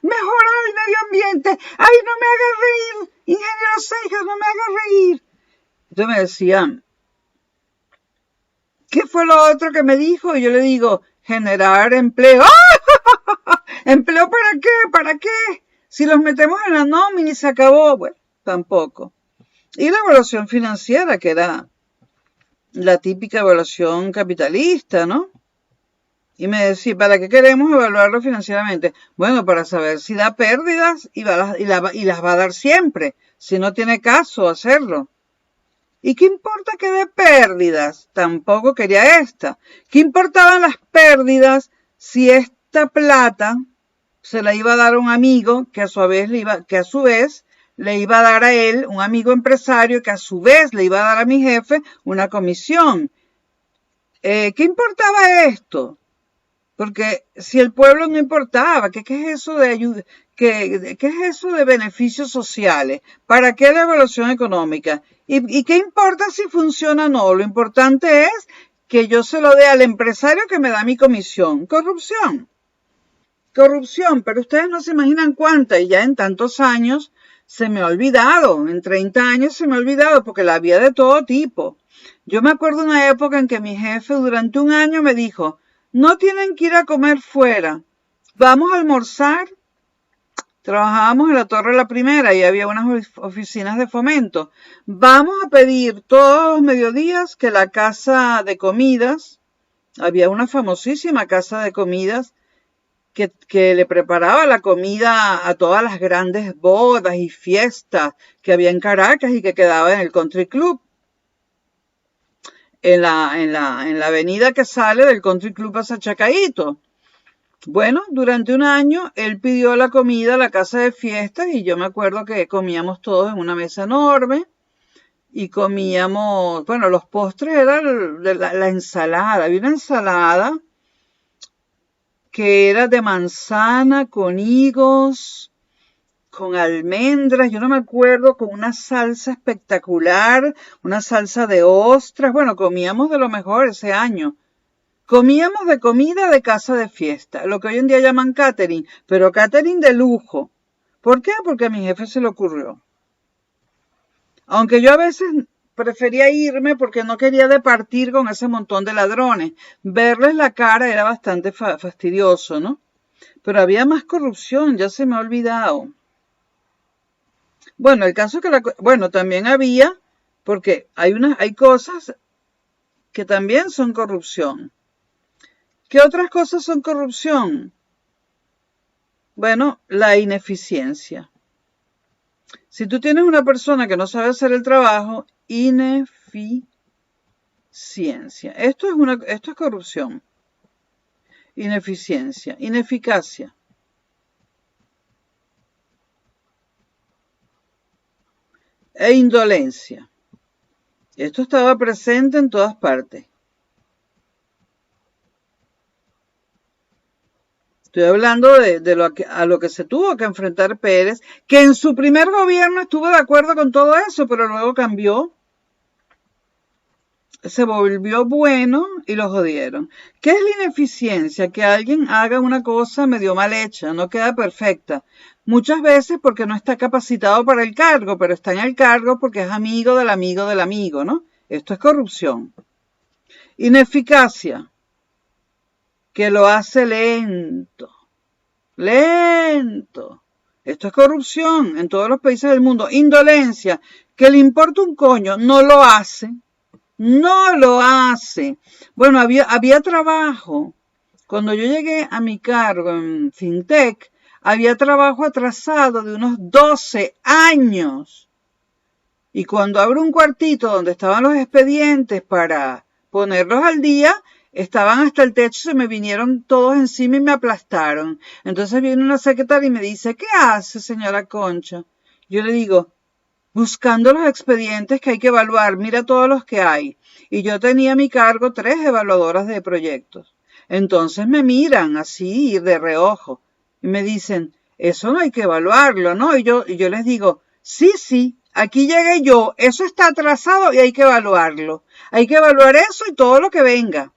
Mejora el medio ambiente. ¡Ay, no me hagas reír! Ingeniero Seijas, no me hagas reír. Entonces me decían, ¿qué fue lo otro que me dijo? Y yo le digo, generar empleo. ¡Ah! ¿Empleo para qué? ¿Para qué? Si los metemos en la nómina y se acabó. Bueno, tampoco. Y la evaluación financiera, que era la típica evaluación capitalista, ¿no? Y me decía, ¿para qué queremos evaluarlo financieramente? Bueno, para saber si da pérdidas y las va a dar siempre, si no tiene caso hacerlo. ¿Y qué importa que dé pérdidas? Tampoco quería esta. ¿Qué importaban las pérdidas si esta plata se la iba a dar a un amigo que a su vez le iba a dar a él, un amigo empresario que a su vez le iba a dar a mi jefe una comisión? ¿Qué importaba esto? Porque si el pueblo no importaba, ¿qué es eso de ayuda? ¿Qué es eso de beneficios sociales? ¿Para qué la evaluación económica? ¿Y qué importa si funciona o no? Lo importante es que yo se lo dé al empresario que me da mi comisión. Corrupción. Corrupción, pero ustedes no se imaginan cuánta, y ya en tantos años se me ha olvidado, en 30 años se me ha olvidado, porque la había de todo tipo. Yo me acuerdo una época en que mi jefe durante un año me dijo, no tienen que ir a comer fuera, vamos a almorzar. Trabajábamos en la Torre La Primera y había unas oficinas de fomento. Vamos a pedir todos los mediodías que la casa de comidas, había una famosísima casa de comidas que le preparaba la comida a todas las grandes bodas y fiestas que había en Caracas y que quedaba en el Country Club. En la avenida que sale del Country Club a Chacaíto. Bueno, durante un año él pidió la comida a la casa de fiestas y yo me acuerdo que comíamos todos en una mesa enorme y comíamos, bueno, los postres eran la ensalada. Había una ensalada que era de manzana con higos, con almendras, yo no me acuerdo, con una salsa espectacular, una salsa de ostras. Bueno, comíamos de lo mejor ese año. Comíamos de comida de casa de fiesta, lo que hoy en día llaman catering, pero catering de lujo. ¿Por qué? Porque a mi jefe se le ocurrió. Aunque yo a veces prefería irme porque no quería departir con ese montón de ladrones. Verles la cara era bastante fastidioso, ¿no? Pero había más corrupción, ya se me ha olvidado. Bueno, el caso es que bueno, también había, porque hay cosas que también son corrupción. ¿Qué otras cosas son corrupción? Bueno, la ineficiencia. Si tú tienes una persona que no sabe hacer el trabajo, ineficiencia. Esto es corrupción. Ineficiencia, ineficacia. E indolencia. Esto estaba presente en todas partes. Estoy hablando de a lo que se tuvo que enfrentar Pérez, que en su primer gobierno estuvo de acuerdo con todo eso, pero luego cambió. Se volvió bueno y lo jodieron. ¿Qué es la ineficiencia? Que alguien haga una cosa medio mal hecha, no queda perfecta. Muchas veces porque no está capacitado para el cargo, pero está en el cargo porque es amigo del amigo del amigo, ¿no? Esto es corrupción. Ineficacia, que lo hace lento. Lento. Esto es corrupción en todos los países del mundo. Indolencia, que le importa un coño, no lo hace. No lo hace. Bueno, había trabajo. Cuando yo llegué a mi cargo en FinTech, había trabajo atrasado de unos 12 años. Y cuando abro un cuartito donde estaban los expedientes para ponerlos al día, estaban hasta el techo, se me vinieron todos encima y me aplastaron. Entonces viene una secretaria y me dice, ¿qué hace, señora Concha? Yo le digo, buscando los expedientes que hay que evaluar, mira todos los que hay. Y yo tenía a mi cargo 3 evaluadoras de proyectos. Entonces me miran así de reojo y me dicen, eso no hay que evaluarlo, ¿no? Y yo les digo, sí, aquí llegué yo, eso está atrasado y hay que evaluarlo. Hay que evaluar eso y todo lo que venga.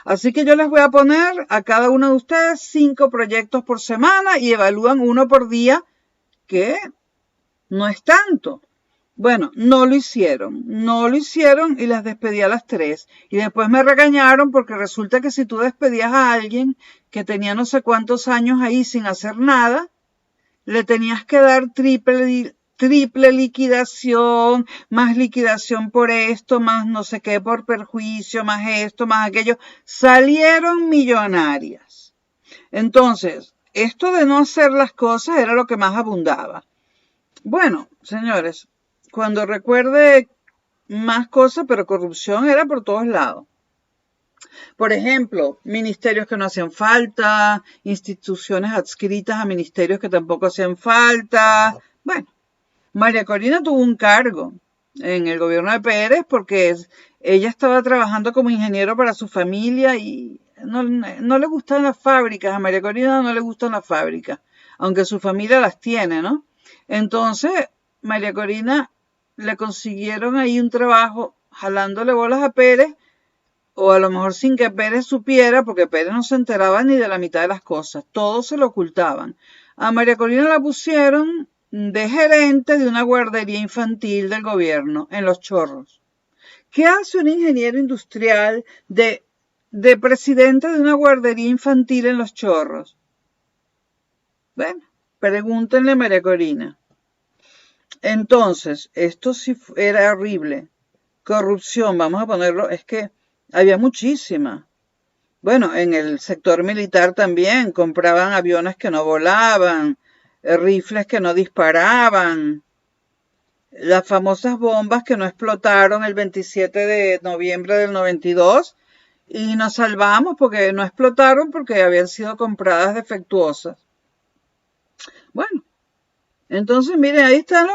Así que yo les voy a poner a cada uno de ustedes 5 proyectos por semana y evalúan uno por día, que no es tanto. Bueno, no lo hicieron y las despedí a las 3. Y después me regañaron porque resulta que si tú despedías a alguien que tenía no sé cuántos años ahí sin hacer nada, le tenías que dar triple liquidación, más liquidación por esto, más no sé qué por perjuicio, más esto, más aquello. Salieron millonarias. Entonces, esto de no hacer las cosas era lo que más abundaba. Bueno, señores, cuando recuerde más cosas, pero corrupción era por todos lados. Por ejemplo, ministerios que no hacían falta, instituciones adscritas a ministerios que tampoco hacían falta. Bueno, María Corina tuvo un cargo en el gobierno de Pérez porque ella estaba trabajando como ingeniero para su familia y no le gustan las fábricas. A María Corina no le gustan las fábricas, aunque su familia las tiene, ¿no? Entonces, María Corina le consiguieron ahí un trabajo jalándole bolas a Pérez, o a lo mejor sin que Pérez supiera, porque Pérez no se enteraba ni de la mitad de las cosas, todo se lo ocultaban. A María Corina la pusieron de gerente de una guardería infantil del gobierno en Los Chorros. ¿Qué hace un ingeniero industrial de presidente de una guardería infantil en Los Chorros? Bueno, pregúntenle a María Corina. Entonces, esto sí era horrible. Corrupción, vamos a ponerlo, es que había muchísima. Bueno, en el sector militar también compraban aviones que no volaban, rifles que no disparaban, las famosas bombas que no explotaron el 27 de noviembre del 92 y nos salvamos porque no explotaron porque habían sido compradas defectuosas. Bueno, entonces miren, ahí están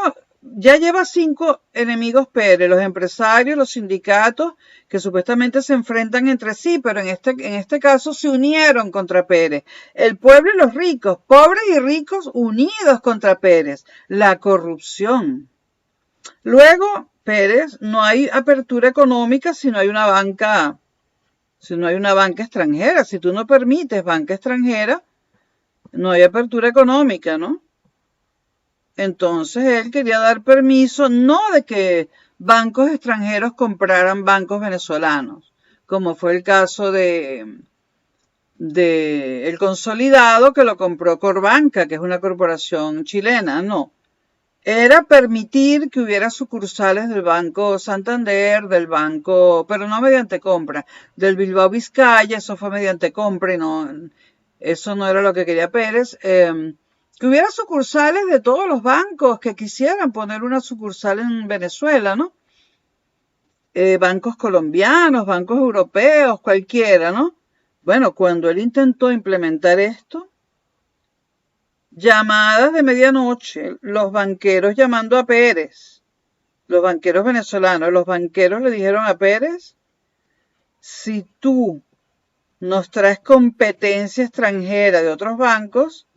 ya lleva 5 enemigos Pérez, los empresarios, los sindicatos, que supuestamente se enfrentan entre sí, pero en este caso se unieron contra Pérez. El pueblo y los ricos, pobres y ricos unidos contra Pérez. La corrupción. Luego, Pérez, no hay apertura económica si no hay una banca extranjera. Si tú no permites banca extranjera, no hay apertura económica, ¿no? Entonces él quería dar permiso no de que bancos extranjeros compraran bancos venezolanos, como fue el caso de el Consolidado, que lo compró Corbanca, que es una corporación chilena. No, era permitir que hubiera sucursales del Banco Santander, del banco, pero no mediante compra, del Bilbao Vizcaya, eso fue mediante compra y no, eso no era lo que quería Pérez. Que hubiera sucursales de todos los bancos que quisieran poner una sucursal en Venezuela, ¿no? Bancos colombianos, bancos europeos, cualquiera, ¿no? Bueno, cuando él intentó implementar esto, llamadas de medianoche, los banqueros llamando a Pérez, los banqueros venezolanos, los banqueros le dijeron a Pérez, si tú nos traes competencia extranjera de otros bancos,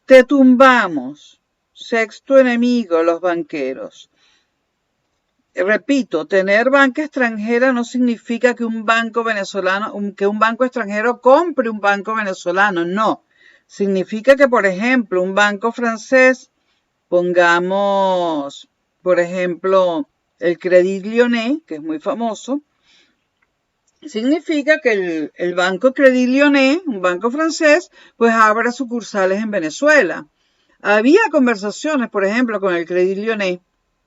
te tumbamos. Sexto enemigo, los banqueros. Repito, tener banca extranjera no significa que un banco venezolano, que un banco extranjero compre un banco venezolano, no. Significa que, por ejemplo, un banco francés, pongamos, por ejemplo, el Crédit Lyonnais, que es muy famoso, significa que el banco Crédit Lyonnais, un banco francés, pues abra sucursales en Venezuela. Había conversaciones, por ejemplo, con el Crédit Lyonnais.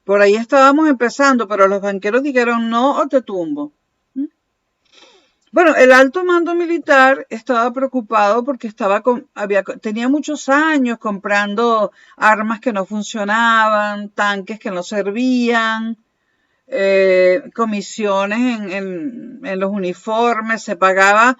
Por ahí estábamos empezando, pero los banqueros dijeron no o te tumbo. Bueno, el alto mando militar estaba preocupado porque tenía muchos años comprando armas que no funcionaban, tanques que no servían, comisiones en los uniformes, se pagaba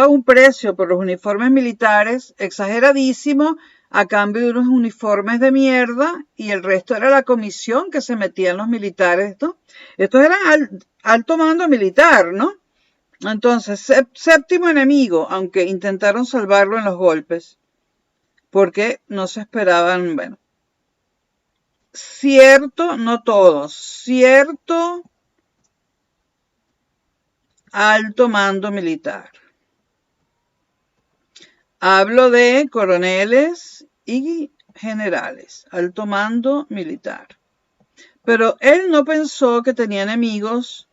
un precio por los uniformes militares exageradísimo a cambio de unos uniformes de mierda y el resto era la comisión que se metían los militares, ¿no? Estos eran alto mando militar, ¿no? Entonces, séptimo enemigo, aunque intentaron salvarlo en los golpes, porque no se esperaban, bueno, cierto, no todos, cierto alto mando militar. Hablo de coroneles y generales, alto mando militar. Pero él no pensó que tenía enemigos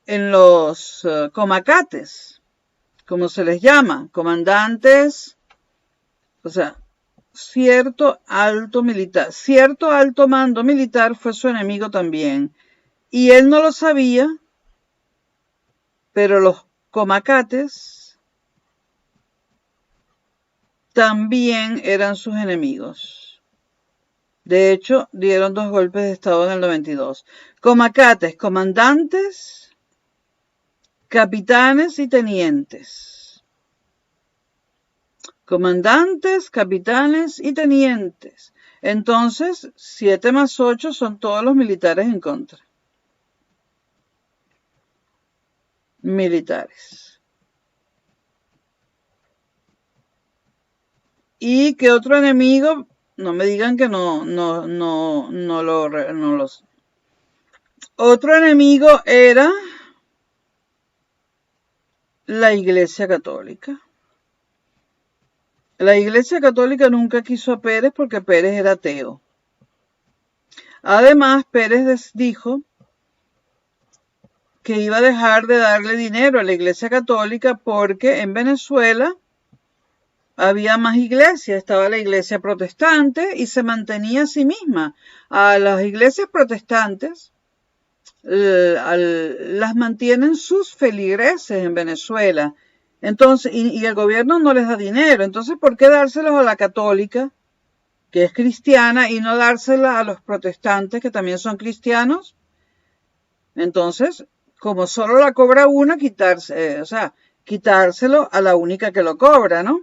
en los comacates, como se les llama, comandantes, o sea, cierto alto mando militar fue su enemigo también. Y él no lo sabía, pero los comacates también eran sus enemigos. De hecho, dieron 2 golpes de estado en el 92. Comacates, comandantes, capitanes y tenientes. Comandantes, capitanes y tenientes. Entonces, 7 más 8 son todos los militares en contra. Militares. ¿Y qué otro enemigo? No me digan que no los... Otro enemigo era la Iglesia Católica. La Iglesia Católica nunca quiso a Pérez porque Pérez era ateo. Además, Pérez dijo que iba a dejar de darle dinero a la Iglesia Católica porque en Venezuela había más iglesias, estaba la iglesia protestante y se mantenía a sí misma. A las iglesias protestantes las mantienen sus feligreses en Venezuela. Entonces, y el gobierno no les da dinero. Entonces, ¿por qué dárselos a la católica, que es cristiana, y no dársela a los protestantes, que también son cristianos? Entonces, como solo la cobra una, quitárselo a la única que lo cobra, ¿no?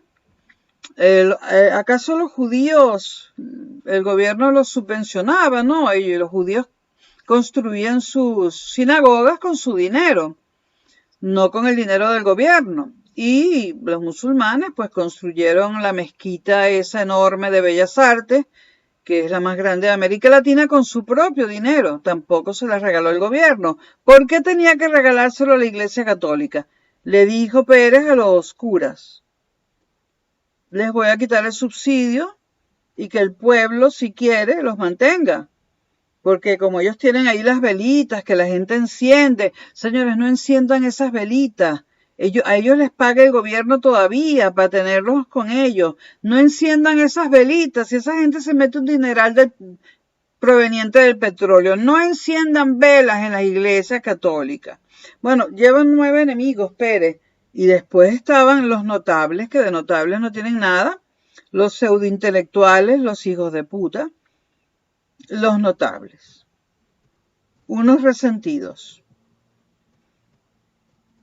¿Acaso los judíos, el gobierno los subvencionaba, no? Y los judíos construían sus sinagogas con su dinero, no con el dinero del gobierno. Y los musulmanes pues construyeron la mezquita esa enorme de Bellas Artes, que es la más grande de América Latina, con su propio dinero. Tampoco se la regaló el gobierno. ¿Por qué tenía que regalárselo a la Iglesia Católica? Le dijo Pérez a los curas: les voy a quitar el subsidio y que el pueblo, si quiere, los mantenga. Porque como ellos tienen ahí las velitas que la gente enciende, señores, no enciendan esas velitas. A ellos les paga el gobierno todavía para tenerlos con ellos. No enciendan esas velitas. Si esa gente se mete un dineral proveniente del petróleo, no enciendan velas en las iglesias católicas. Bueno, llevan 9 enemigos, Pérez. Y después estaban los notables, que de notables no tienen nada, los pseudointelectuales, los hijos de puta, los notables, unos resentidos.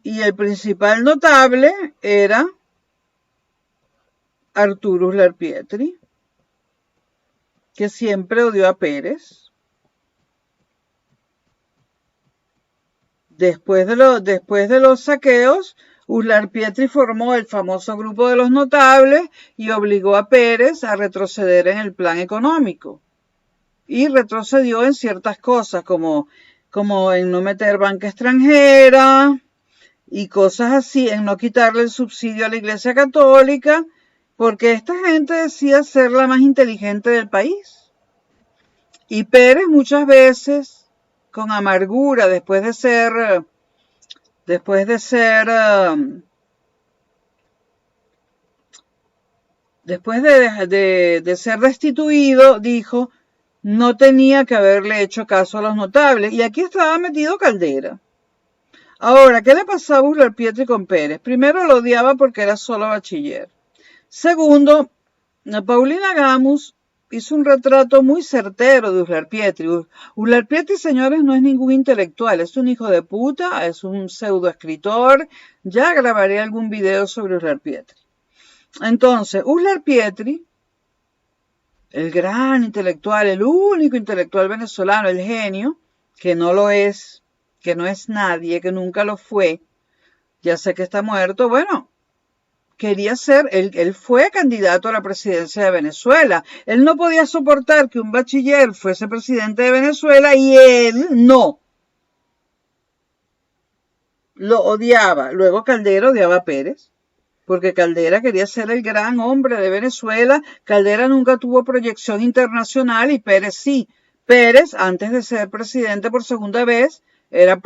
Y el principal notable era Arturo Uslar-Pietri, que siempre odió a Pérez. Después de los saqueos, Uslar-Pietri formó el famoso grupo de los notables y obligó a Pérez a retroceder en el plan económico. Y retrocedió en ciertas cosas, como en no meter banca extranjera y cosas así, en no quitarle el subsidio a la Iglesia Católica, porque esta gente decía ser la más inteligente del país. Y Pérez muchas veces, con amargura, después de ser destituido, dijo: no tenía que haberle hecho caso a los notables. Y aquí estaba metido Caldera. Ahora, ¿qué le pasaba a Uslar Pietri con Pérez? Primero, lo odiaba porque era solo bachiller. Segundo, Paulina Gamus hizo un retrato muy certero de Uslar Pietri. Uslar Pietri, señores, no es ningún intelectual, es un hijo de puta, es un pseudo escritor. Ya grabaré algún video sobre Uslar Pietri. Entonces, Uslar Pietri, el gran intelectual, el único intelectual venezolano, el genio, que no lo es, que no es nadie, que nunca lo fue, ya sé que está muerto, bueno, quería ser, él fue candidato a la presidencia de Venezuela. Él no podía soportar que un bachiller fuese presidente de Venezuela y él no. Lo odiaba. Luego Caldera odiaba a Pérez, porque Caldera quería ser el gran hombre de Venezuela. Caldera nunca tuvo proyección internacional y Pérez sí. Pérez, antes de ser presidente por segunda vez, era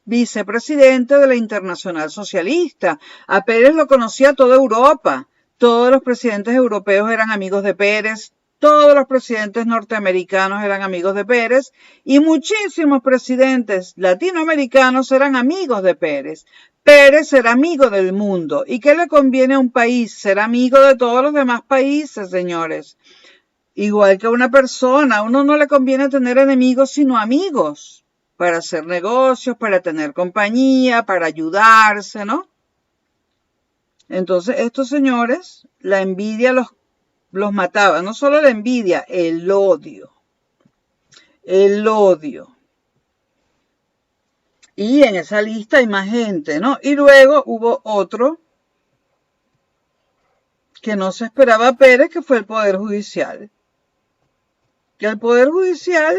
vicepresidente de la Internacional Socialista. A Pérez lo conocía toda Europa. Todos los presidentes europeos eran amigos de Pérez. Todos los presidentes norteamericanos eran amigos de Pérez y muchísimos presidentes latinoamericanos eran amigos de Pérez. Pérez era amigo del mundo. ¿Y qué le conviene a un país? Ser amigo de todos los demás países, señores. Igual que a una persona, a uno no le conviene tener enemigos, sino amigos, para hacer negocios, para tener compañía, para ayudarse, ¿no? Entonces, estos señores, la envidia los mataba. No solo la envidia, el odio. El odio. Y en esa lista hay más gente, ¿no? Y luego hubo otro que no se esperaba a Pérez, que fue el Poder Judicial. Que el Poder Judicial,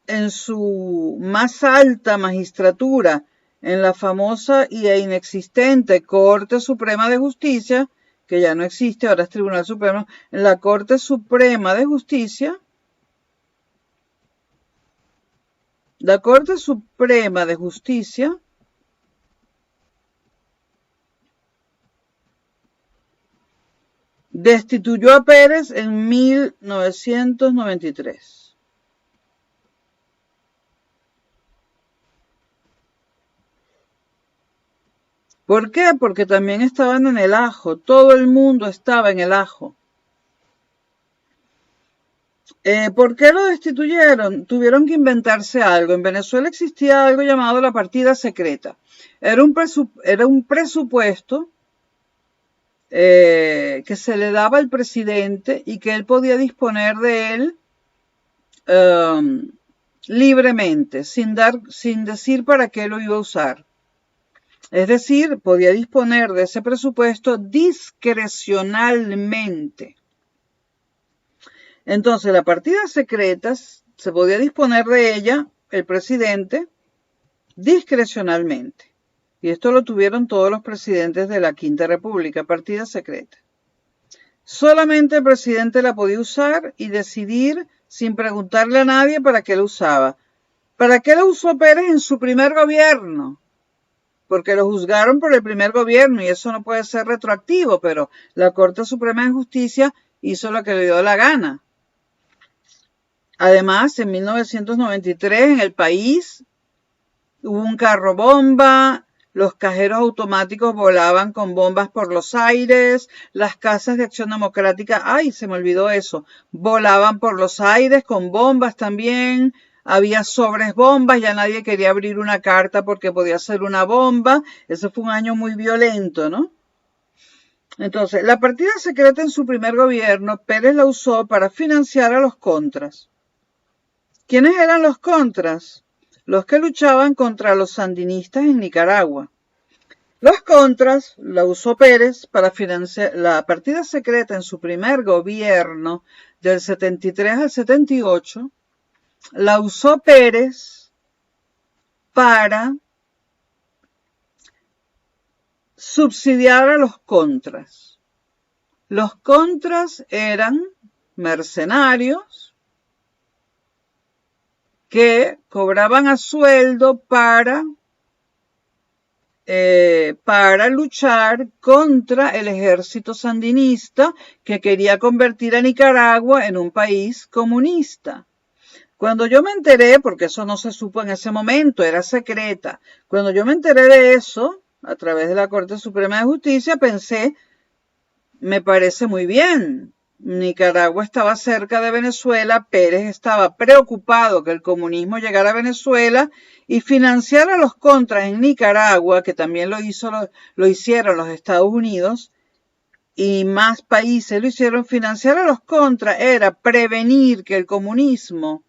en su más alta magistratura, en la famosa e inexistente Corte Suprema de Justicia, que ya no existe, ahora es Tribunal Supremo, en la Corte Suprema de Justicia, la Corte Suprema de Justicia destituyó a Pérez en 1993. ¿Por qué? Porque también estaban en el ajo. Todo el mundo estaba en el ajo. ¿Por qué lo destituyeron? Tuvieron que inventarse algo. En Venezuela existía algo llamado la partida secreta. Era un presupuesto que se le daba al presidente y que él podía disponer de él libremente, sin decir para qué lo iba a usar. Es decir, podía disponer de ese presupuesto discrecionalmente. Entonces, la partida secreta se podía disponer de ella el presidente discrecionalmente. Y esto lo tuvieron todos los presidentes de la Quinta República, partida secreta. Solamente el presidente la podía usar y decidir sin preguntarle a nadie para qué la usaba. ¿Para qué la usó Pérez en su primer gobierno? Porque lo juzgaron por el primer gobierno y eso no puede ser retroactivo, pero la Corte Suprema de Justicia hizo lo que le dio la gana. Además, en 1993 en el país hubo un carro bomba, los cajeros automáticos volaban con bombas por los aires, las casas de Acción Democrática, ¡ay, se me olvidó eso!, volaban por los aires con bombas también. Había sobres bombas, ya nadie quería abrir una carta porque podía ser una bomba. Ese fue un año muy violento, ¿no? Entonces, la partida secreta en su primer gobierno, Pérez la usó para financiar a los contras. ¿Quiénes eran los contras? Los que luchaban contra los sandinistas en Nicaragua. Los contras la usó Pérez para financiar la partida secreta en su primer gobierno del 73 al 78. La usó Pérez para subsidiar a los contras. Los contras eran mercenarios que cobraban a sueldo para luchar contra el ejército sandinista que quería convertir a Nicaragua en un país comunista. Cuando yo me enteré, porque eso no se supo en ese momento, era secreta, cuando yo me enteré de eso, a través de la Corte Suprema de Justicia, pensé, me parece muy bien. Nicaragua estaba cerca de Venezuela, Pérez estaba preocupado que el comunismo llegara a Venezuela y financiara los contras en Nicaragua, que también lo hicieron los Estados Unidos, y más países lo hicieron. Financiar a los contras era prevenir que el comunismo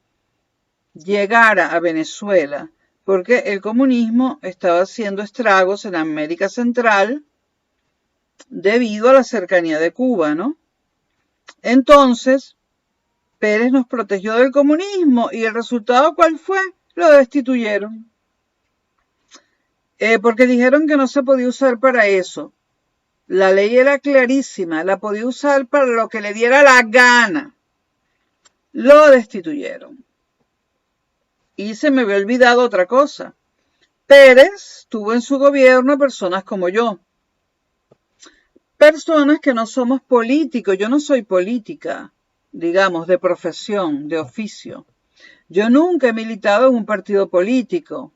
llegara a Venezuela, porque el comunismo estaba haciendo estragos en América Central debido a la cercanía de Cuba, ¿no? Entonces, Pérez nos protegió del comunismo y el resultado, ¿cuál fue? Lo destituyeron. Porque dijeron que no se podía usar para eso. La ley era clarísima, la podía usar para lo que le diera la gana. Lo destituyeron. Y se me había olvidado otra cosa. Pérez tuvo en su gobierno personas como yo. Personas que no somos políticos. Yo no soy política, digamos, de profesión, de oficio. Yo nunca he militado en un partido político.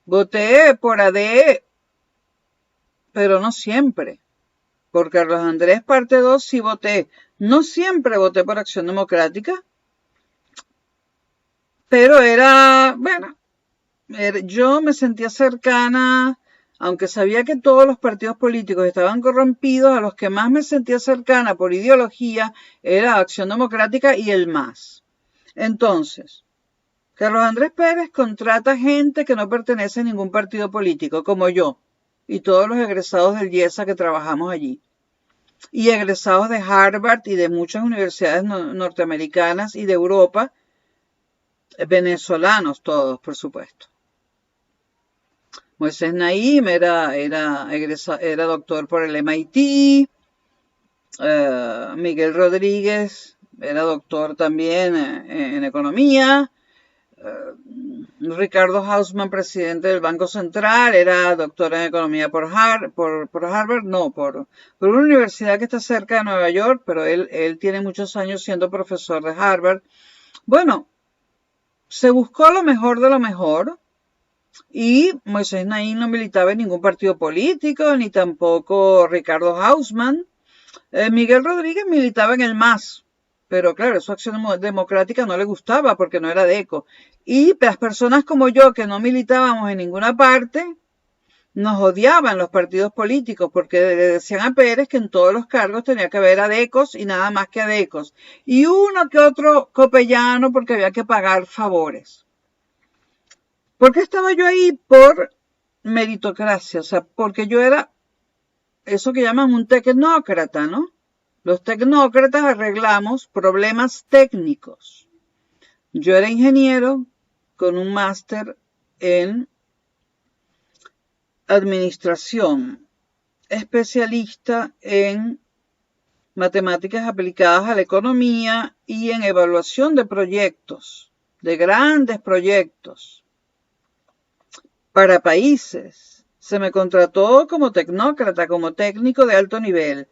Voté por ADE, pero no siempre. Por Carlos Andrés parte 2 sí voté. No siempre voté por Acción Democrática, pero yo me sentía cercana, aunque sabía que todos los partidos políticos estaban corrompidos, a los que más me sentía cercana por ideología era Acción Democrática y el MAS. Entonces, Carlos Andrés Pérez contrata gente que no pertenece a ningún partido político, como yo, y todos los egresados del IESA que trabajamos allí. Y egresados de Harvard y de muchas universidades norteamericanas y de Europa, venezolanos todos, por supuesto. Moisés Naim era doctor por el MIT, Miguel Rodríguez era doctor también en economía, Ricardo Hausmann, presidente del Banco Central, era doctor en economía por Harvard, no, por una universidad que está cerca de Nueva York, pero él tiene muchos años siendo profesor de Harvard. Bueno, se buscó lo mejor de lo mejor y Moisés Naim no militaba en ningún partido político, ni tampoco Ricardo Hausmann. Miguel Rodríguez militaba en el MAS, pero claro, su Acción Democrática no le gustaba porque no era de ECO. Y las personas como yo que no militábamos en ninguna parte, nos odiaban los partidos políticos porque le decían a Pérez que en todos los cargos tenía que haber adecos y nada más que adecos. Y uno que otro copellano porque había que pagar favores. ¿Por qué estaba yo ahí? Por meritocracia, o sea, porque yo era eso que llaman un tecnócrata, ¿no? Los tecnócratas arreglamos problemas técnicos. Yo era ingeniero con un máster en administración, especialista en matemáticas aplicadas a la economía y en evaluación de proyectos, de grandes proyectos para países. Se me contrató como tecnócrata, como técnico de alto nivel.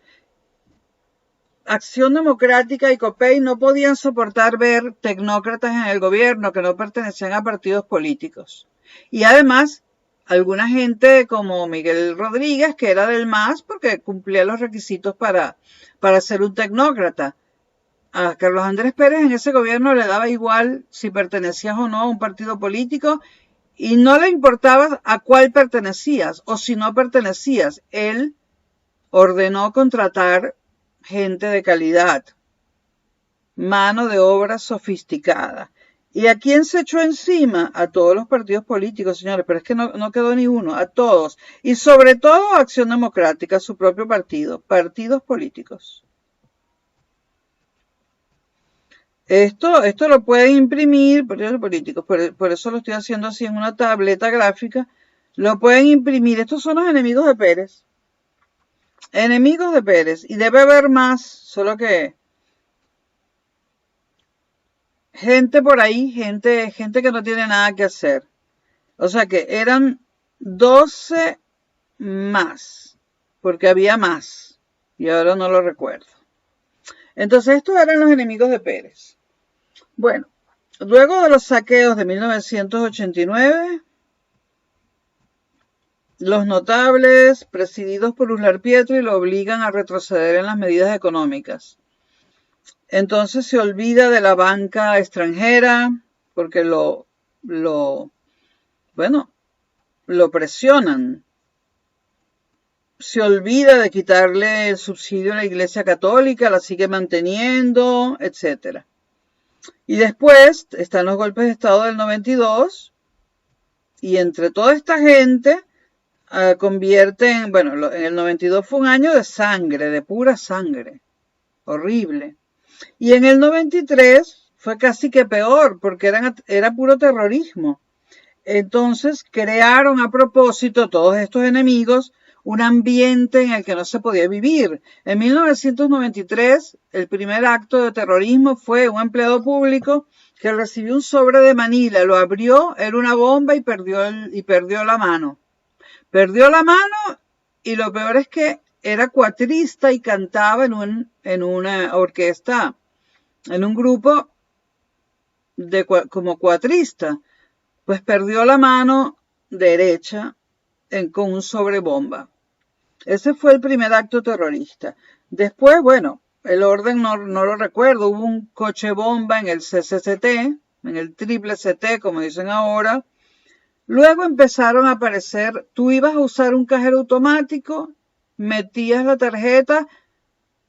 Acción Democrática y COPEI no podían soportar ver tecnócratas en el gobierno que no pertenecían a partidos políticos. Y además, alguna gente como Miguel Rodríguez, que era del MAS porque cumplía los requisitos para ser un tecnócrata. A Carlos Andrés Pérez en ese gobierno le daba igual si pertenecías o no a un partido político y no le importaba a cuál pertenecías o si no pertenecías. Él ordenó contratar gente de calidad, mano de obra sofisticada. ¿Y a quién se echó encima? A todos los partidos políticos, señores, pero es que no quedó ni uno, a todos. Y sobre todo a Acción Democrática, su propio partido, partidos políticos. Esto lo pueden imprimir, partidos políticos, por eso lo estoy haciendo así en una tableta gráfica, lo pueden imprimir. Estos son los enemigos de Pérez. Enemigos de Pérez. Y debe haber más, solo que gente por ahí, gente que no tiene nada que hacer. O sea que eran 12 más, porque había más. Y ahora no lo recuerdo. Entonces estos eran los enemigos de Pérez. Bueno, Luego de los saqueos de 1989, los notables, presididos por Uslar Pietri, lo obligan a retroceder en las medidas económicas. Entonces se olvida de la banca extranjera porque bueno, lo presionan. Se olvida de quitarle el subsidio a la Iglesia Católica, la sigue manteniendo, etc. Y después están los golpes de Estado del 92 y entre toda esta gente convierten, bueno, en el 92 fue un año de sangre, de pura sangre, horrible. Y en el 93 fue casi que peor, porque era puro terrorismo. Entonces crearon a propósito todos estos enemigos un ambiente en el que no se podía vivir. En 1993, el primer acto de terrorismo fue un empleado público que recibió un sobre de Manila, lo abrió, era una bomba y perdió la mano. Perdió la mano y lo peor es que era cuatrista y cantaba en una orquesta, en un grupo como cuatrista. Pues perdió la mano derecha con un sobrebomba. Ese fue el primer acto terrorista. Después, bueno, el orden no lo recuerdo. Hubo un coche bomba en el CCCT, en el triple CT, como dicen ahora. Luego empezaron a aparecer, tú ibas a usar un cajero automático, metías la tarjeta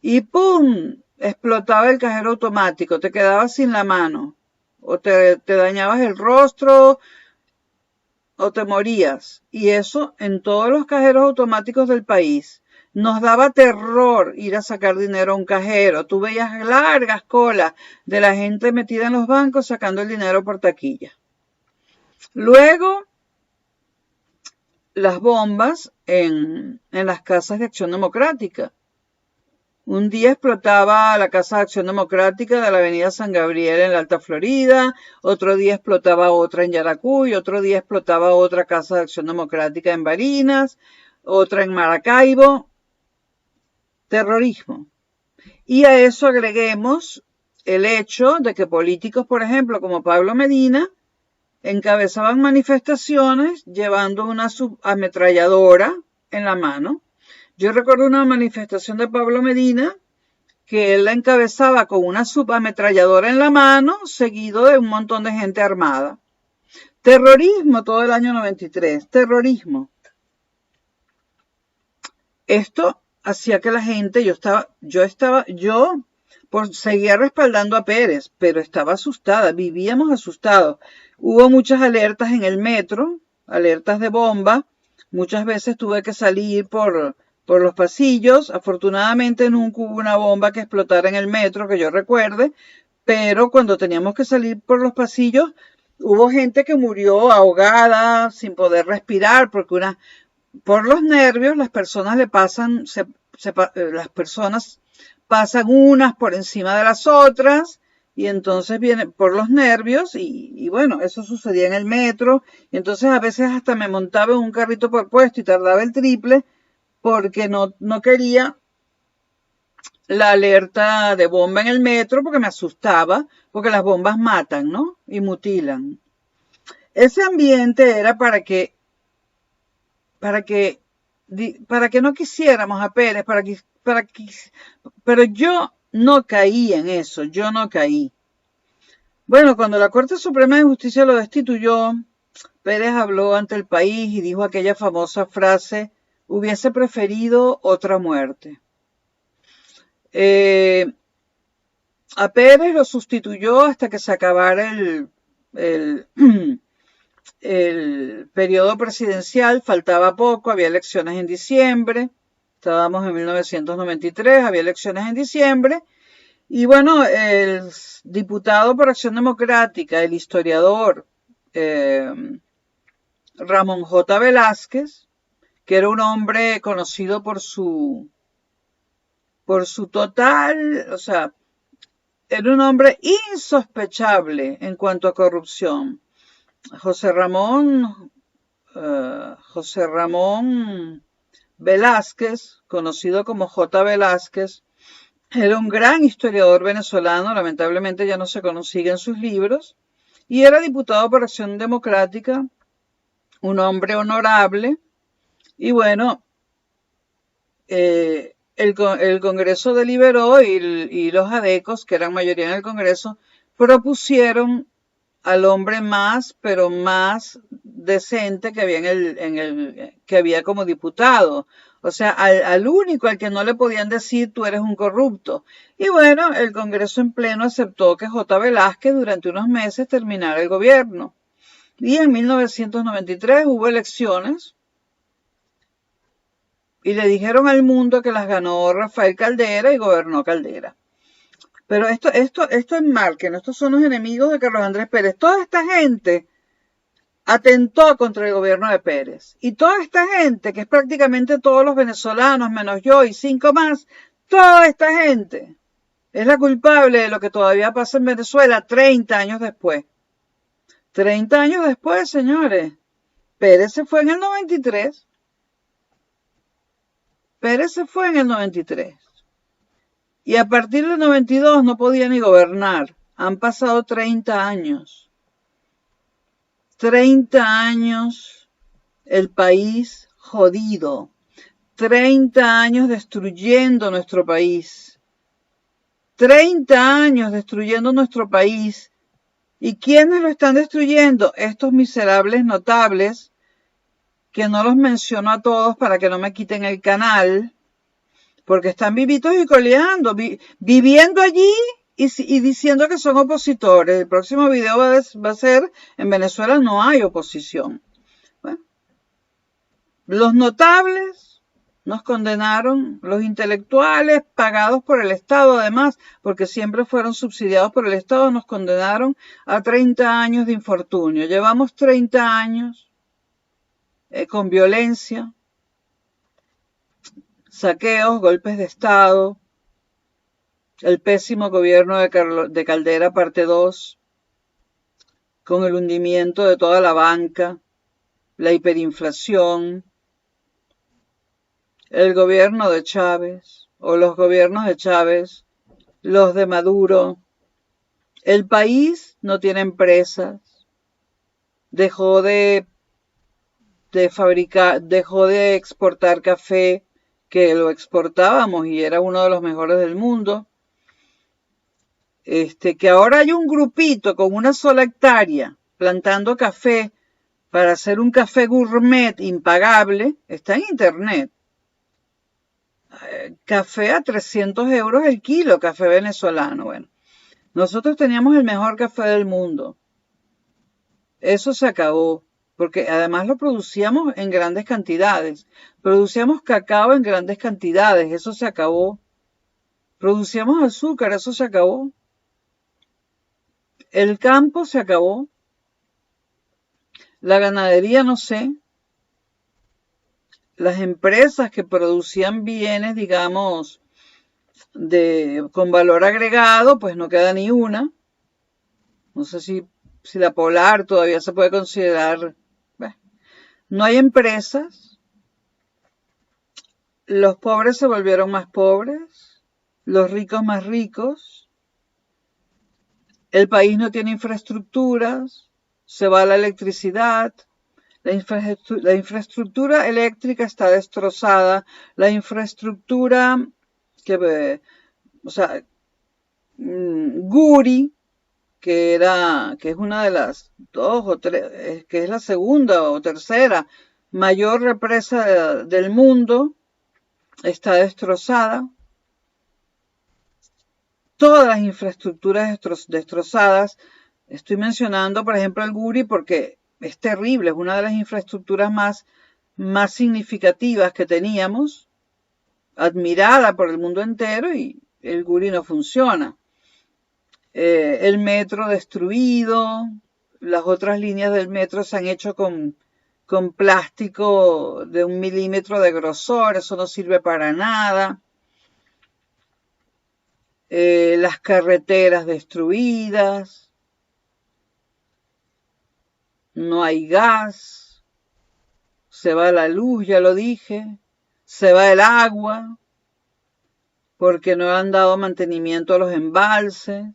y ¡pum! Explotaba el cajero automático, te quedabas sin la mano, o te dañabas el rostro, o te morías. Y eso en todos los cajeros automáticos del país. Nos daba terror ir a sacar dinero a un cajero. Tú veías largas colas de la gente metida en los bancos sacando el dinero por taquilla. Luego, las bombas en las casas de Acción Democrática. Un día explotaba la Casa de Acción Democrática de la Avenida San Gabriel en la Alta Florida, otro día explotaba otra en Yaracuy, otro día explotaba otra Casa de Acción Democrática en Barinas, otra en Maracaibo. Terrorismo. Y a eso agreguemos el hecho de que políticos, por ejemplo, como Pablo Medina, encabezaban manifestaciones llevando una subametralladora en la mano. Yo recuerdo una manifestación de Pablo Medina que él la encabezaba con una subametralladora en la mano, seguido de un montón de gente armada. Terrorismo todo el año 93, terrorismo. Esto hacía que la gente, yo seguía respaldando a Pérez, pero estaba asustada, vivíamos asustados. Hubo muchas alertas en el metro, alertas de bomba, muchas veces tuve que salir por los pasillos. Afortunadamente nunca hubo una bomba que explotara en el metro, que yo recuerde, pero cuando teníamos que salir por los pasillos, hubo gente que murió ahogada, sin poder respirar, porque por los nervios las personas las personas pasan unas por encima de las otras, y entonces viene por los nervios y bueno, eso sucedía en el metro, y entonces a veces hasta me montaba en un carrito por puesto y tardaba el triple, porque no quería la alerta de bomba en el metro, porque me asustaba, porque las bombas matan, ¿no? Y mutilan. Ese ambiente era para que no quisiéramos a Pérez, pero yo no caí en eso, yo no caí. Bueno, cuando la Corte Suprema de Justicia lo destituyó, Pérez habló ante el país y dijo aquella famosa frase: hubiese preferido otra muerte. A Pérez lo sustituyó hasta que se acabara el periodo presidencial, faltaba poco, había elecciones en diciembre, estábamos en 1993, había elecciones en diciembre, y bueno, el diputado por Acción Democrática, el historiador Ramón J. Velázquez, que era un hombre conocido por su total, o sea, era un hombre insospechable en cuanto a corrupción. José Ramón Velázquez, conocido como J. Velázquez, era un gran historiador venezolano, lamentablemente ya no se consiguen sus libros, y era diputado por Acción Democrática, un hombre honorable, y bueno, el Congreso deliberó y los adecos, que eran mayoría en el Congreso, propusieron al hombre más, pero más decente que había que había como diputado. O sea, al único al que no le podían decir tú eres un corrupto. Y bueno, el Congreso en pleno aceptó que J. Velázquez durante unos meses terminara el gobierno. Y en 1993 hubo elecciones y le dijeron al mundo que las ganó Rafael Caldera y gobernó Caldera. Pero esto enmarquen, estos son los enemigos de Carlos Andrés Pérez. Toda esta gente atentó contra el gobierno de Pérez. Y toda esta gente, que es prácticamente todos los venezolanos, menos yo y 5 más, toda esta gente es la culpable de lo que todavía pasa en Venezuela 30 años después. 30 años después, señores. Pérez se fue en el 93. Pérez se fue en el 93. Y a partir del 92 no podía ni gobernar. Han pasado 30 años. 30 años el país jodido. 30 años destruyendo nuestro país. 30 años destruyendo nuestro país. ¿Y quiénes lo están destruyendo? Estos miserables notables, que no los menciono a todos para que no me quiten el canal, porque están vivitos y coleando, viviendo allí y diciendo que son opositores. El próximo video va a ser, en Venezuela no hay oposición. Bueno, los notables nos condenaron, los intelectuales pagados por el Estado además, porque siempre fueron subsidiados por el Estado, nos condenaron a 30 años de infortunio. Llevamos 30 años con violencia, saqueos, golpes de Estado, el pésimo gobierno de Caldera parte 2, con el hundimiento de toda la banca, la hiperinflación, el gobierno de Chávez, o los gobiernos de Chávez, los de Maduro. El país no tiene empresas, dejó de fabricar, dejó de exportar café, que lo exportábamos y era uno de los mejores del mundo. Que ahora hay un grupito con una sola hectárea plantando café para hacer un café gourmet impagable, está en internet. Café a 300 euros el kilo, café venezolano. Bueno, nosotros teníamos el mejor café del mundo. Eso se acabó, porque además lo producíamos en grandes cantidades. Producíamos cacao en grandes cantidades, eso se acabó. Producíamos azúcar, eso se acabó. El campo se acabó. La ganadería, no sé. Las empresas que producían bienes, digamos, con valor agregado, pues no queda ni una. No sé si la Polar todavía se puede considerar. Bueno, no hay empresas. Los pobres se volvieron más pobres. Los ricos más ricos. El país no tiene infraestructuras. Se va la electricidad. La infraestructura eléctrica está destrozada. La infraestructura o sea, Guri, que es una de las dos o tres, que es la segunda o tercera mayor represa del mundo, está destrozada. Todas las infraestructuras destrozadas. Estoy mencionando, por ejemplo, el Guri porque es terrible, es una de las infraestructuras más significativas que teníamos, admirada por el mundo entero, y el Guri no funciona. El metro destruido, las otras líneas del metro se han hecho con plástico de 1 milímetro de grosor, eso no sirve para nada. Las carreteras destruidas, no hay gas, se va la luz, ya lo dije, se va el agua, porque no han dado mantenimiento a los embalses.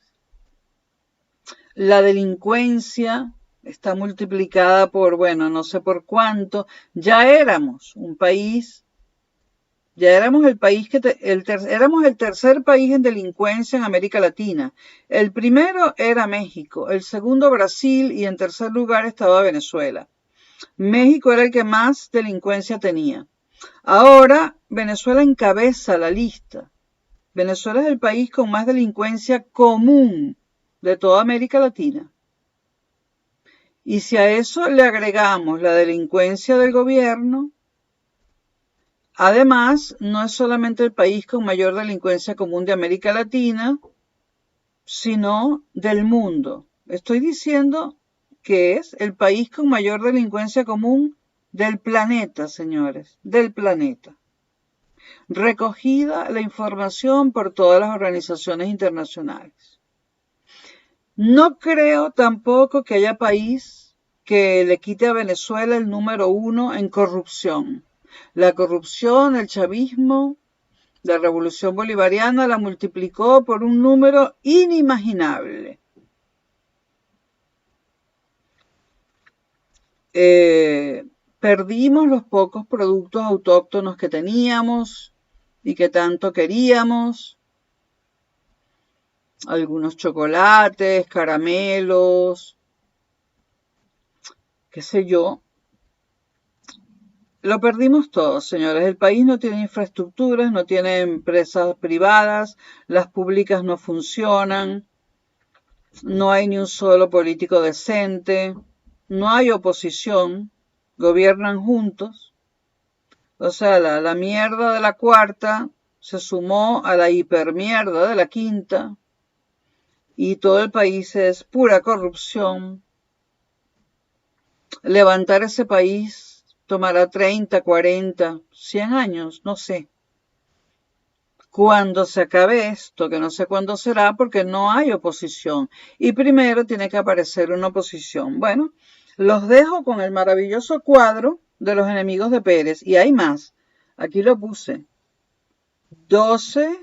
La delincuencia está multiplicada por, bueno, no sé por cuánto. Ya éramos un país, ya éramos el país éramos el tercer país en delincuencia en América Latina. El primero era México, el segundo Brasil y en tercer lugar estaba Venezuela. México era el que más delincuencia tenía. Ahora Venezuela encabeza la lista. Venezuela es el país con más delincuencia común de toda América Latina. Y si a eso le agregamos la delincuencia del gobierno, además no es solamente el país con mayor delincuencia común de América Latina, sino del mundo. Estoy diciendo que es el país con mayor delincuencia común del planeta, señores, del planeta. Recogida la información por todas las organizaciones internacionales. No creo tampoco que haya país que le quite a Venezuela el número 1 en corrupción. La corrupción, el chavismo, la revolución bolivariana la multiplicó por un número inimaginable. Perdimos los pocos productos autóctonos que teníamos y que tanto queríamos. Algunos chocolates, caramelos, qué sé yo. Lo perdimos todo, señores. El país no tiene infraestructuras, no tiene empresas privadas, las públicas no funcionan, no hay ni un solo político decente, no hay oposición, gobiernan juntos. O sea, la mierda de la cuarta se sumó a la hipermierda de la quinta y todo el país es pura corrupción. Levantar ese país tomará 30, 40, 100 años, no sé. Cuando se acabe esto, que no sé cuándo será porque no hay oposición. Y primero tiene que aparecer una oposición. Bueno, los dejo con el maravilloso cuadro de los enemigos de Pérez. Y hay más. Aquí lo puse. 12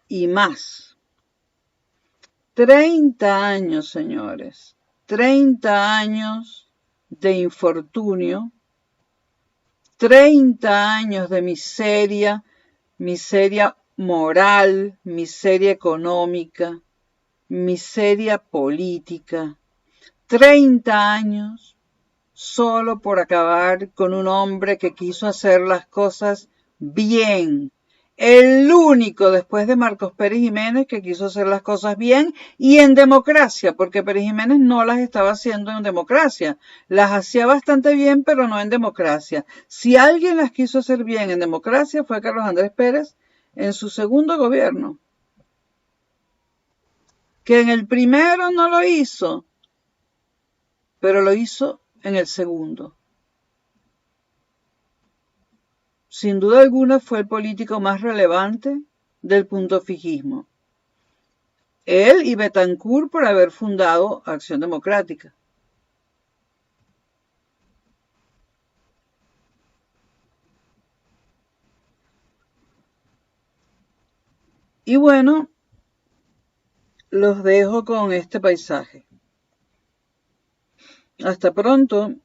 y más. 30 años, señores. 30 años de infortunio. 30 años de miseria, miseria moral, miseria económica, miseria política. 30 años solo por acabar con un hombre que quiso hacer las cosas bien. El único después de Marcos Pérez Jiménez que quiso hacer las cosas bien y en democracia, porque Pérez Jiménez no las estaba haciendo en democracia. Las hacía bastante bien, pero no en democracia. Si alguien las quiso hacer bien en democracia fue Carlos Andrés Pérez en su segundo gobierno. Que en el primero no lo hizo, pero lo hizo en el segundo. Sin duda alguna fue el político más relevante del punto fijismo. Él y Betancourt por haber fundado Acción Democrática. Y bueno, los dejo con este paisaje. Hasta pronto.